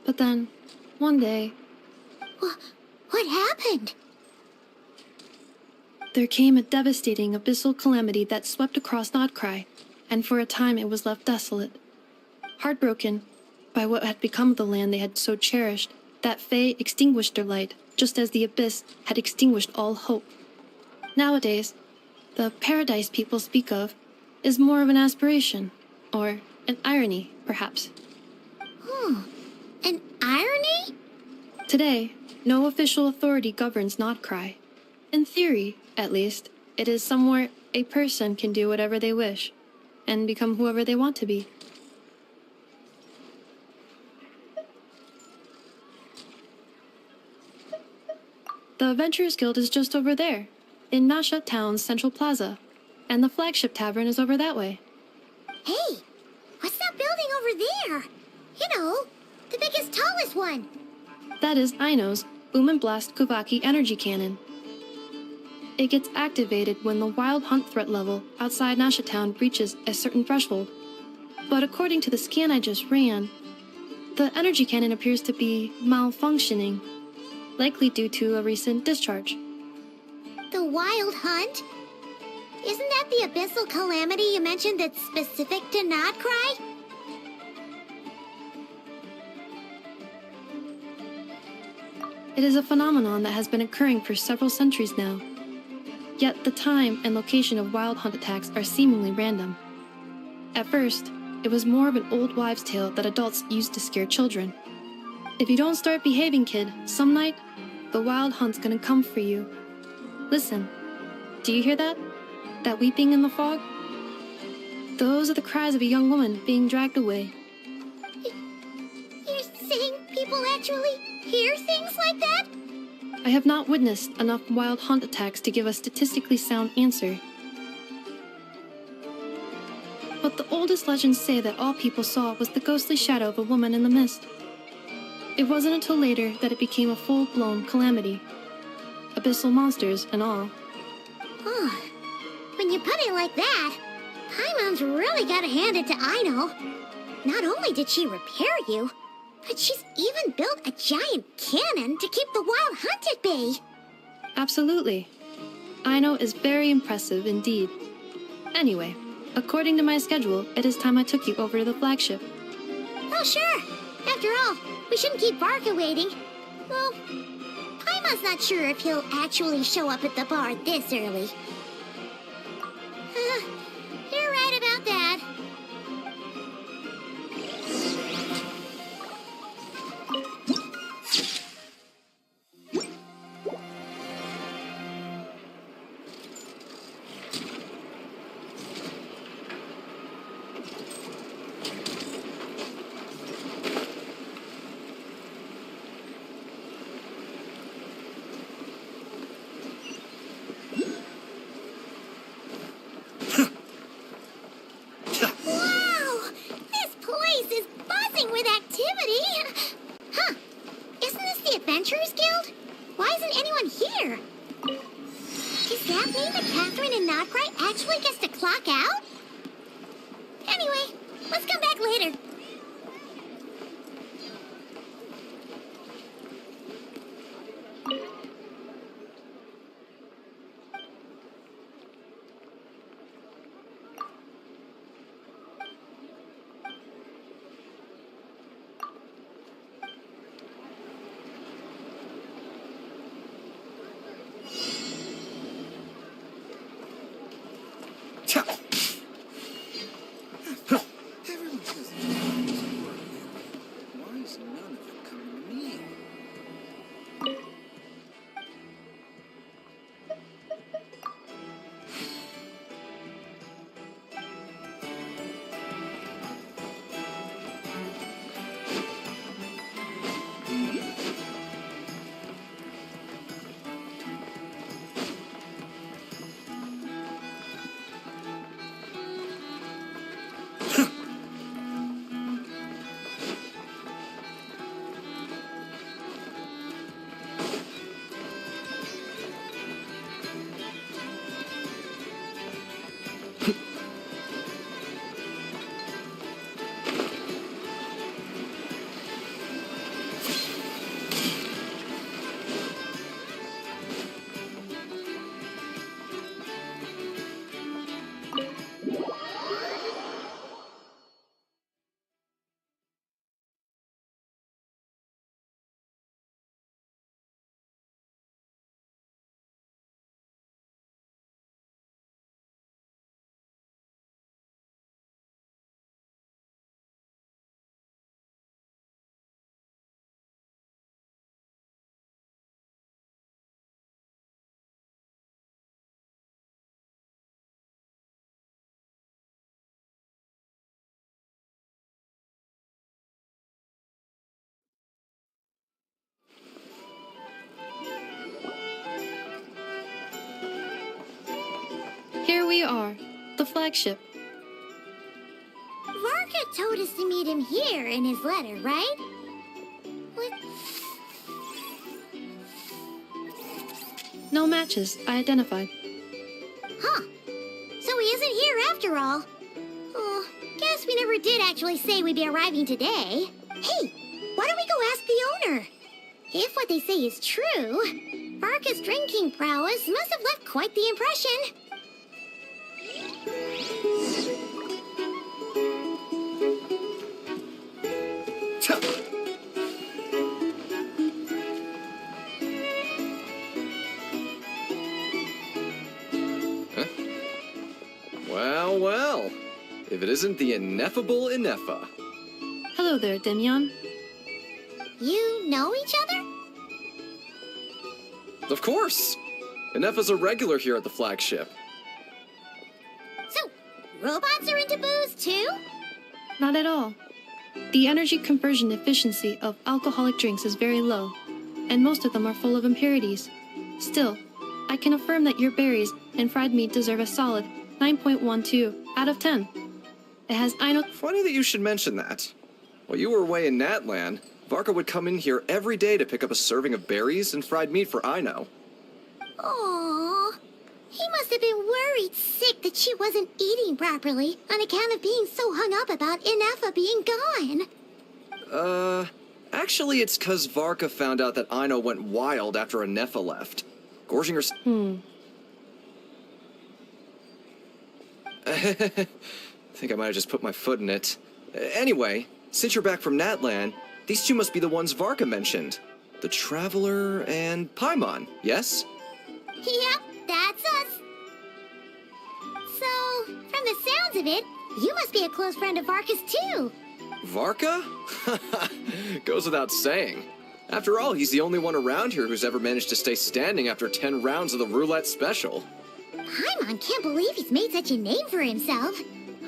But then, one day... What happened? There came a devastating abyssal calamity that swept across Nodcry, and for a time it was left desolate. Heartbroken by what had become of the land they had so cherished, that Fae extinguished their light, just as the abyss had extinguished all hope. Nowadays, the paradise people speak of is more of an aspiration, or an irony, perhaps. An irony? Today, no official authority governs Nodcry. In theory, at least, it is somewhere a person can do whatever they wish, and become whoever they want to be. The Adventurers Guild is just over there, in Nasha Town's Central Plaza, and the flagship tavern is over that way. Hey, what's that building over there? You know, the biggest, tallest one. That is Aino's Blast Kuvaki energy cannon. It gets activated when the wild hunt threat level outside Nasha Town reaches a certain threshold. But according to the scan I just ran, the energy cannon appears to be malfunctioning, likely due to a recent discharge. The Wild Hunt? Isn't that the abyssal calamity you mentioned that's specific to Nodcry? It is a phenomenon that has been occurring for several centuries now. Yet the time and location of wild hunt attacks are seemingly random. At first, it was more of an old wives' tale that adults used to scare children. If you don't start behaving, kid, some night, the wild hunt's gonna come for you. Listen, do you hear that? That weeping in the fog? Those are the cries of a young woman being dragged away. You're saying people actually hear things like that? I have not witnessed enough wild hunt attacks to give a statistically sound answer. But the oldest legends say that all people saw was the ghostly shadow of a woman in the mist. It wasn't until later that it became a full-blown calamity. Abyssal monsters and all. Oh, when you put it like that, Paimon's really gotta hand it to Aino. Not only did she repair you, but she's even built a giant cannon to keep the wild hunt at bay. Absolutely. Aino is very impressive indeed. Anyway, according to my schedule, it is time I took you over to the flagship. Oh, sure. After all, we shouldn't keep Barca waiting. Well, Paimon's not sure if he'll actually show up at the bar this early. You're right about that. we are, the flagship. Varka told us to meet him here in his letter, right? What? No matches, I identified. Huh. So he isn't here after all. Oh, guess we never did actually say we'd be arriving today. Hey, why don't we go ask the owner? If what they say is true, Varka's drinking prowess must have left quite the impression. Well, well. If it isn't the ineffable Ineffa. Hello there, Demian. You know each other? Of course. Ineffa's a regular here at the flagship. So, robots are into booze too? Not at all. The energy conversion efficiency of alcoholic drinks is very low, and most of them are full of impurities. Still, I can affirm that your berries and fried meat deserve a solid 9.12 out of 10. It has Funny that you should mention that. While you were away in Natlan, Varka would come in here every day to pick up a serving of berries and fried meat for Aino. Aww. He must have been worried sick that she wasn't eating properly on account of being so hung up about Ineffa being gone. Actually it's 'cause Varka found out that Aino went wild after Ineffa left. Gorging her... I think I might have just put my foot in it. Anyway, since you're back from Natlan, these two must be the ones Varka mentioned. The Traveler and Paimon, yes? Yep, that's us. So, from the sounds of it, you must be a close friend of Varka's too. Varka? Goes without saying. After all, he's the only one around here who's ever managed to stay standing after 10 rounds of the roulette special. Paimon can't believe he's made such a name for himself.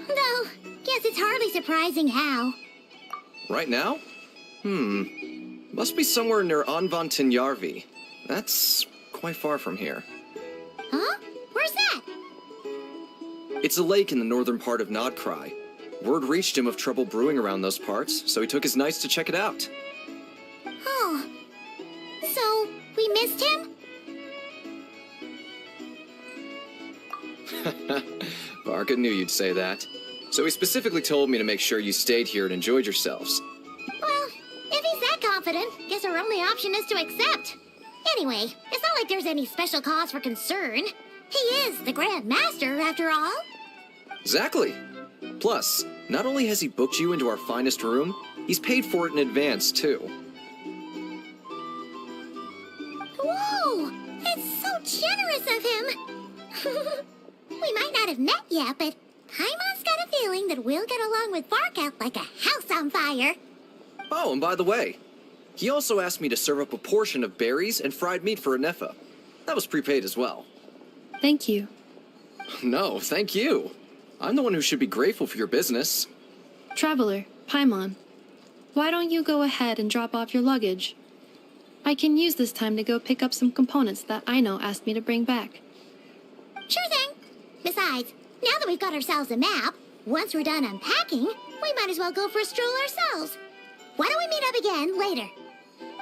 Though, guess it's hardly surprising how. Right now? Must be somewhere near Anvan Tinyarvi. That's quite far from here. Huh? Where's that? It's a lake in the northern part of Nodcry. Word reached him of trouble brewing around those parts, so he took his knights to check it out. Oh. So, we missed him? Varka knew you'd say that. So he specifically told me to make sure you stayed here and enjoyed yourselves. Well, if he's that confident, guess our only option is to accept. Anyway, it's not like there's any special cause for concern. He is the Grand Master, after all. Exactly. Plus, not only has he booked you into our finest room, he's paid for it in advance, too. Whoa! It's so generous of him! We might not have met yet, but Paimon's got a feeling that we'll get along with Varka like a house on fire. Oh, and by the way, he also asked me to serve up a portion of berries and fried meat for Ineffa. That was prepaid as well. Thank you. No, thank you. I'm the one who should be grateful for your business. Traveler, Paimon, why don't you go ahead and drop off your luggage? I can use this time to go pick up some components that Aino asked me to bring back. Sure thing. Besides, now that we've got ourselves a map, once we're done unpacking, we might as well go for a stroll ourselves. Why don't we meet up again later?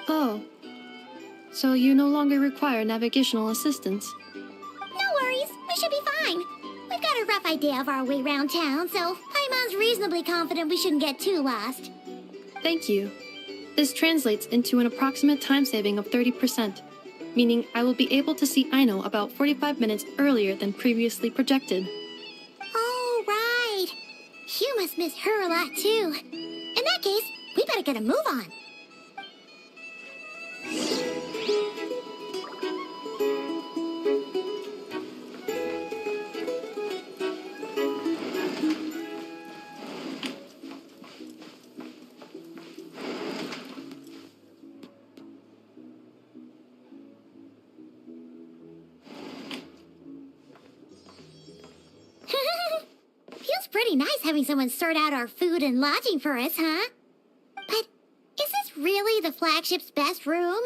Oh. So you no longer require navigational assistance? No worries, we should be fine. We've got a rough idea of our way around town, so Paimon's reasonably confident we shouldn't get too lost. Thank you. This translates into an approximate time saving of 30%, meaning I will be able to see Aino about 45 minutes earlier than previously projected. Oh, right. You must miss her a lot, too. In that case, we better get a move on. Feels pretty nice having someone sort out our food and lodging for us, huh? But is this really the flagship's best room?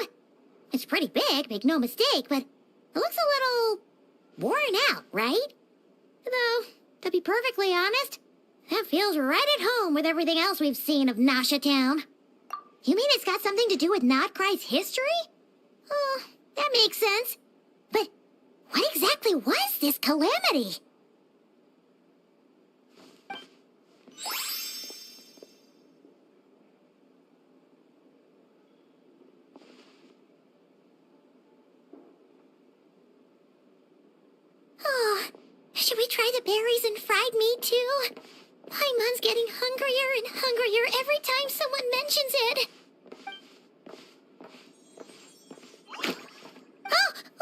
It's pretty big, make no mistake, but it looks a little worn out, right? Though, to be perfectly honest, that feels right at home with everything else we've seen of Nasha Town. You mean it's got something to do with Notcry's history? Oh, that makes sense. But what exactly was this calamity? Oh, should we try the berries and fried meat too? Paimon's getting hungrier and hungrier every time someone mentions it.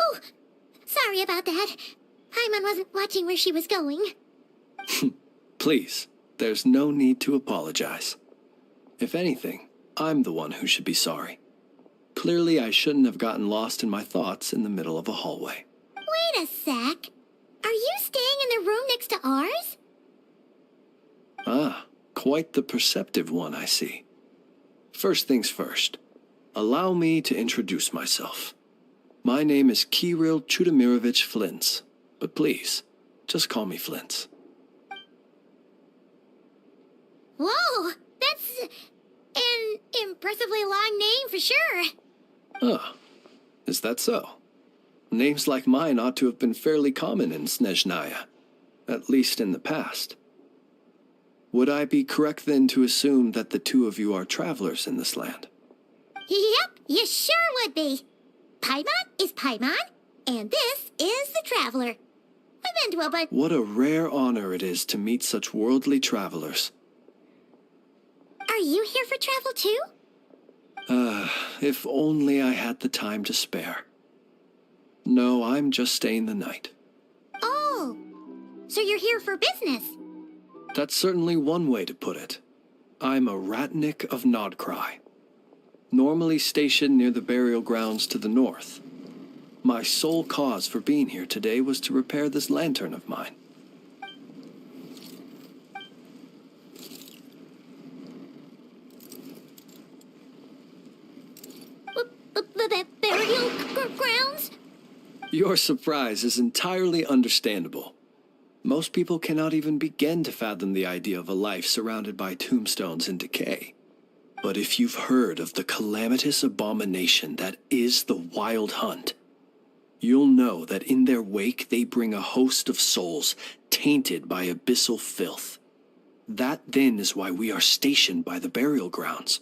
Oh, sorry about that. Paimon wasn't watching where she was going. Please, there's no need to apologize. If anything, I'm the one who should be sorry. Clearly, I shouldn't have gotten lost in my thoughts in the middle of a hallway. Wait a sec. Are you staying in the room next to ours? Ah, quite the perceptive one, I see. First things first, allow me to introduce myself. My name is Kirill Chudamirovich Flintz, but please, just call me Flintz. Whoa, that's an impressively long name for sure. Ah, is that so? Names like mine ought to have been fairly common in Snezhnaya, at least in the past. Would I be correct then to assume that the two of you are travelers in this land? Yep, you sure would be. Paimon is Paimon, and this is the Traveler. We've been to a bunch. What a rare honor it is to meet such worldly travelers. Are you here for travel too? If only I had the time to spare. No, I'm just staying the night. Oh, so you're here for business? That's certainly one way to put it. I'm a Ratnik of Nodcry, normally stationed near the burial grounds to the north. My sole cause for being here today was to repair this lantern of mine. Burial grounds? Your surprise is entirely understandable. Most people cannot even begin to fathom the idea of a life surrounded by tombstones and decay. But if you've heard of the calamitous abomination that is the Wild Hunt, you'll know that in their wake they bring a host of souls tainted by abyssal filth. That then is why we are stationed by the burial grounds,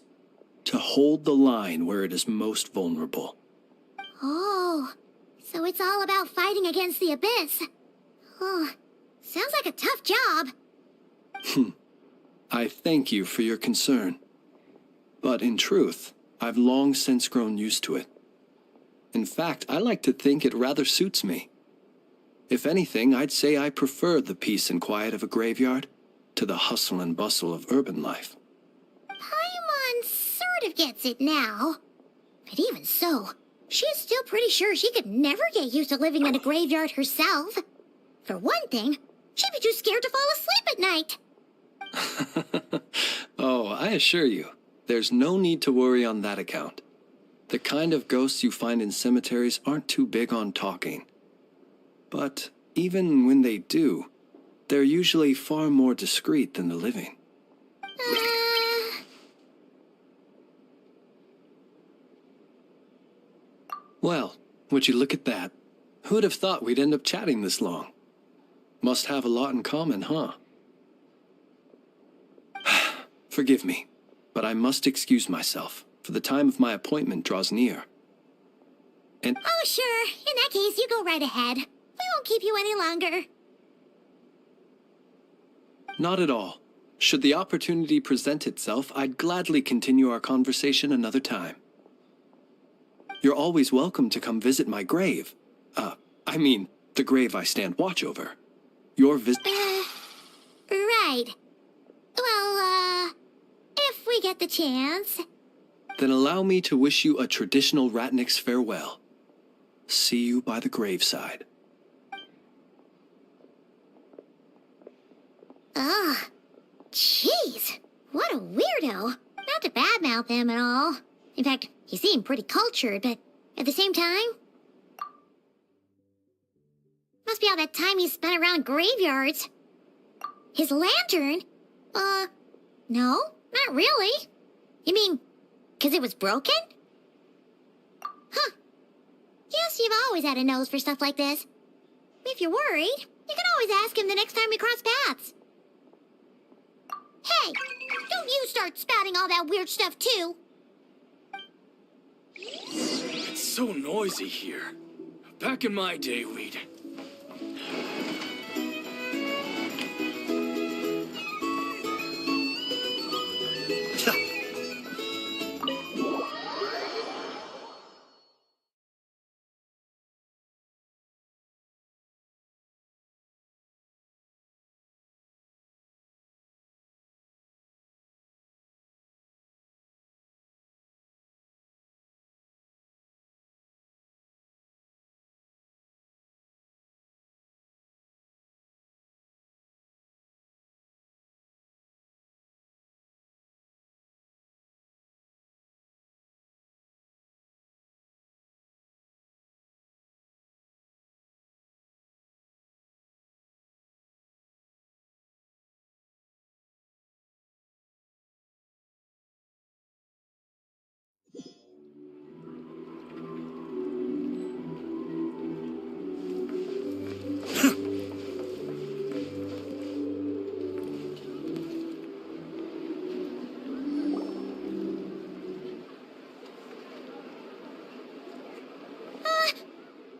to hold the line where it is most vulnerable. Oh, so it's all about fighting against the abyss. Oh, sounds like a tough job. I thank you for your concern. But in truth, I've long since grown used to it. In fact, I like to think it rather suits me. If anything, I'd say I prefer the peace and quiet of a graveyard to the hustle and bustle of urban life. Paimon sort of gets it now. But even so, she's still pretty sure she could never get used to living in a graveyard herself. For one thing, she'd be too scared to fall asleep at night. Oh, I assure you, there's no need to worry on that account. The kind of ghosts you find in cemeteries aren't too big on talking. But even when they do, they're usually far more discreet than the living. Well, would you look at that? Who'd have thought we'd end up chatting this long? Must have a lot in common, huh? Forgive me, but I must excuse myself, for the time of my appointment draws near. And Oh, sure. In that case, you go right ahead. We won't keep you any longer. not at all. Should the opportunity present itself, I'd gladly continue our conversation another time. You're always welcome to come visit my grave. I mean, the grave I stand watch over. Your visit... Right. Well, if we get the chance. Then allow me to wish you a traditional Ratnik's farewell. See you by the graveside. Ugh. Jeez. What a weirdo. Not to badmouth him at all. In fact, he seemed pretty cultured, but at the same time... Must be all that time he spent around graveyards. His lantern? No, not really. You mean, 'cause it was broken? Huh. Guess you've always had a nose for stuff like this. If you're worried, you can always ask him the next time we cross paths. Hey, don't you start spouting all that weird stuff too. It's so noisy here. Back in my day, we'd...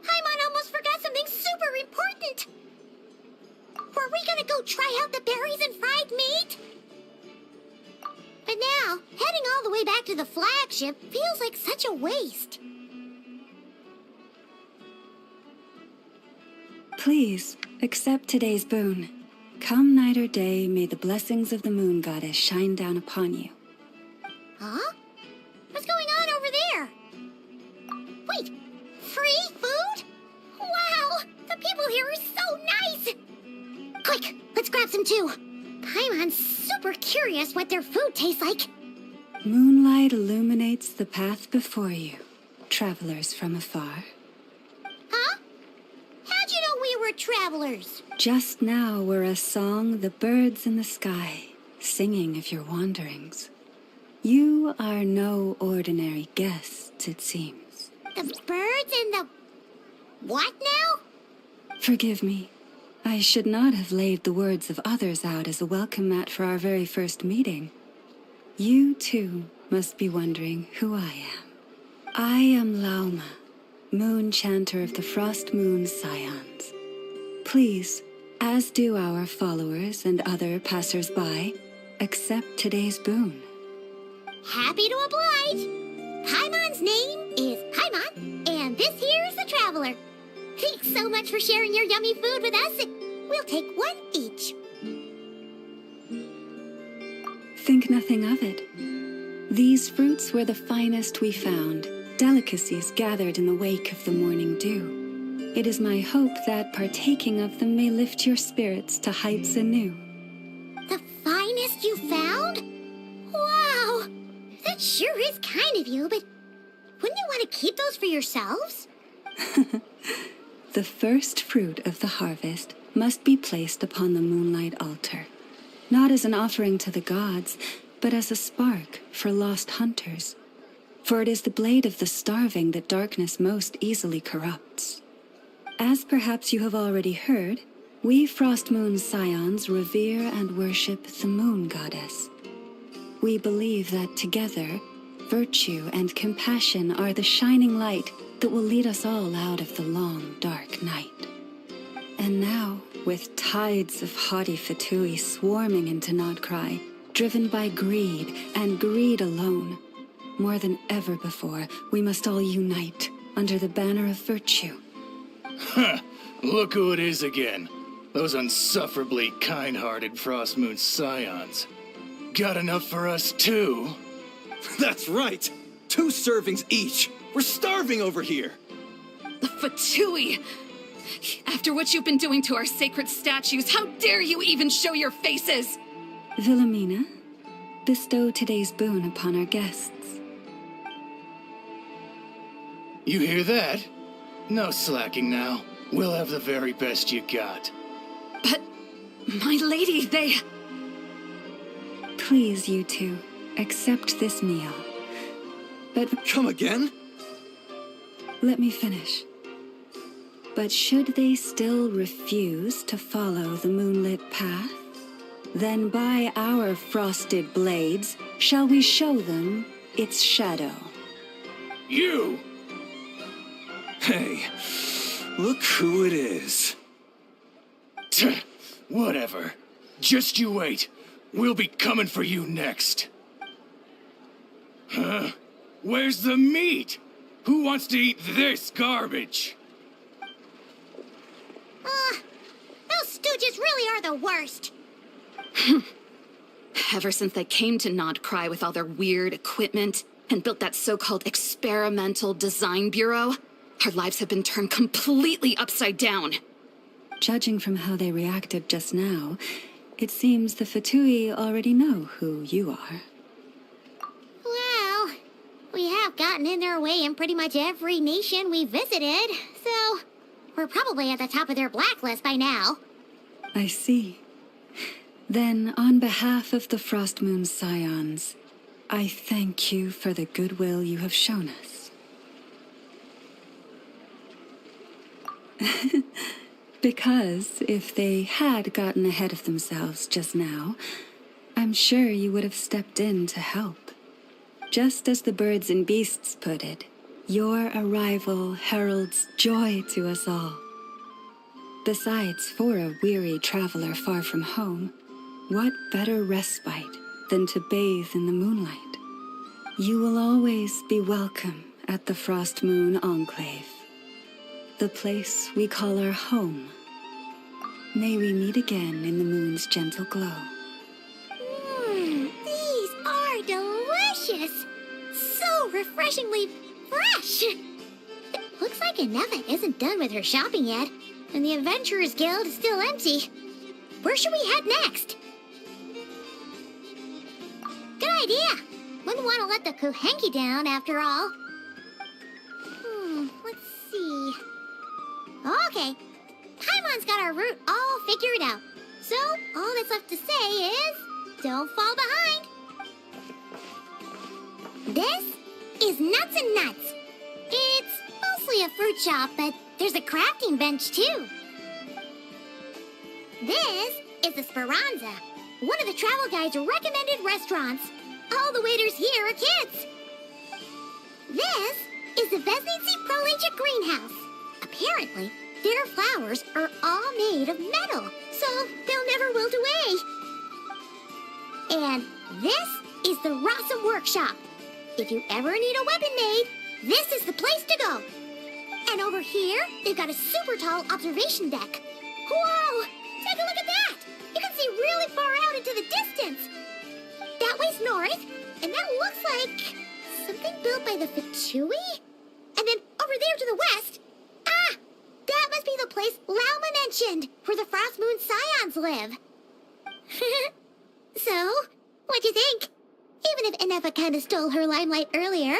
Paimon almost forgot something super important. Were we gonna go try out the berries and fried meat? But now, heading all the way back to the flagship feels like such a waste. Please, accept today's boon. Come night or day, may the blessings of the moon goddess shine down upon you. Huh? What's going on over there? Wait, free food? Wow, the people here are so nice! Quick, let's grab some too. Paimon's super curious what their food tastes like. Moonlight illuminates the path before you, travelers from afar. Huh? How'd you know we were travelers? Just now were a song the birds in the sky, singing of your wanderings. You are no ordinary guests, it seems. The birds and the... what now? Forgive me. I should not have laid the words of others out as a welcome mat for our very first meeting. You, too, must be wondering who I am. I am Lauma, moon chanter of the Frost Moon's Scions. Please, as do our followers and other passers-by, accept today's boon. Happy to oblige. Paimon's name is Paimon, and this here's the traveler. Thanks so much for sharing your yummy food with us. We'll take one each. Think nothing of it. These fruits were the finest we found, delicacies gathered in the wake of the morning dew. It is my hope that partaking of them may lift your spirits to heights anew. The finest you found? Wow! That sure is kind of you, but wouldn't you want to keep those for yourselves? The first fruit of the harvest must be placed upon the moonlight altar, not as an offering to the gods, but as a spark for lost hunters. For it is the blade of the starving that darkness most easily corrupts. As perhaps you have already heard, we Frost Moon's Scions revere and worship the moon goddess. We believe that together, virtue and compassion are the shining light that will lead us all out of the long, dark night. And now, with tides of haughty Fatui swarming into Nodcry, driven by greed and greed alone, more than ever before, we must all unite under the banner of virtue. Huh, look who it is again. Those unsufferably kind-hearted Frost Moon Scions. Got enough for us too? That's right! 2 servings each! We're starving over here! The Fatui! After what you've been doing to our sacred statues, how dare you even show your faces? Wilhelmina, bestow today's boon upon our guests. You hear that? No slacking now. we'll have the very best you got. But, my lady, they... Please, you two, accept this meal. But Come again? let me finish. But should they still refuse to follow the moonlit path, then by our frosted blades shall we show them its shadow. You! Hey, look who it is. Whatever. Just you wait. We'll be coming for you next. Huh? Where's the meat? Who wants to eat this garbage? Those stooges really are the worst. Ever since they came to Nodcry with all their weird equipment and built that so-called experimental design bureau, our lives have been turned completely upside down. Judging from how they reacted just now, it seems the Fatui already know who you are. Well, we have gotten in their way in pretty much every nation we visited, so we're probably at the top of their blacklist by now. I see. Then, on behalf of the Frost Moon Scions, I thank you for the goodwill you have shown us. Because if they had gotten ahead of themselves just now, I'm sure you would have stepped in to help. Just as the birds and beasts put it, your arrival heralds joy to us all. Besides, for a weary traveler far from home, what better respite than to bathe in the moonlight? You will always be welcome at the Frost Moon Enclave, the place we call our home. May we meet again in the moon's gentle glow. These are delicious! So refreshingly fresh! It looks like Ineva isn't done with her shopping yet, and the Adventurers Guild is still empty. Where should we head next? Good idea! Wouldn't want to let the Kuhenki down, after all. Let's see... Okay, Paimon's got our route all figured out. So, all that's left to say is... don't fall behind! This is Nuts and Nuts. It's mostly a fruit shop, but there's a crafting bench, too. This is the Speranza, one of the travel guide's recommended restaurants. All the waiters here are kids. This is the Vesnitsi Prolegia greenhouse. Apparently, their flowers are all made of metal, so they'll never wilt away. And this is the Rossum Workshop. If you ever need a weapon made, this is the place to go. And over here, they've got a super tall observation deck. Whoa! Take a look at that! You can see really far out into the distance. That way's north, and that looks like something built by the Fatui? And then over there to the west, that must be the place Lauma mentioned, where the Frost Moon Scions live. So, what'd you think? Even if Ineva kinda stole her limelight earlier,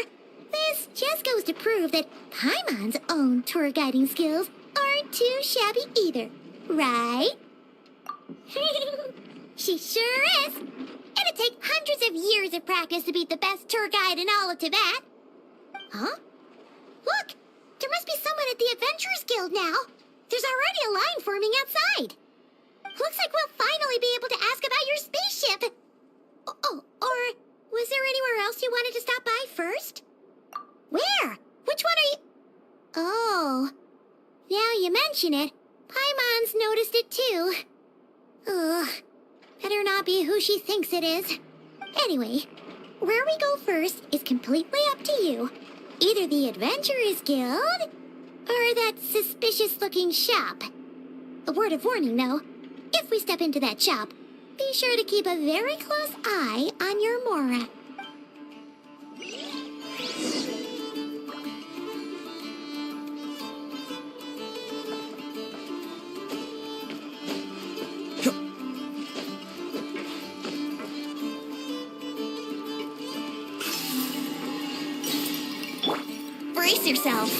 this just goes to prove that Paimon's own tour guiding skills aren't too shabby either, right? She sure is. It'd take hundreds of years of practice to beat the best tour guide in all of Teyvat. Huh? Look! There must be someone at the Adventurers Guild now. There's already a line forming outside. Looks like we'll finally be able to ask about your spaceship. Oh, or was there anywhere else you wanted to stop by first? Where? Which one are you... Oh, now you mention it, Paimon's noticed it too. Ugh, better not be who she thinks it is. Anyway, where we go first is completely up to you. Either the Adventurers Guild, or that suspicious-looking shop. A word of warning, though. If we step into that shop, be sure to keep a very close eye on your Mora. Brace yourselves.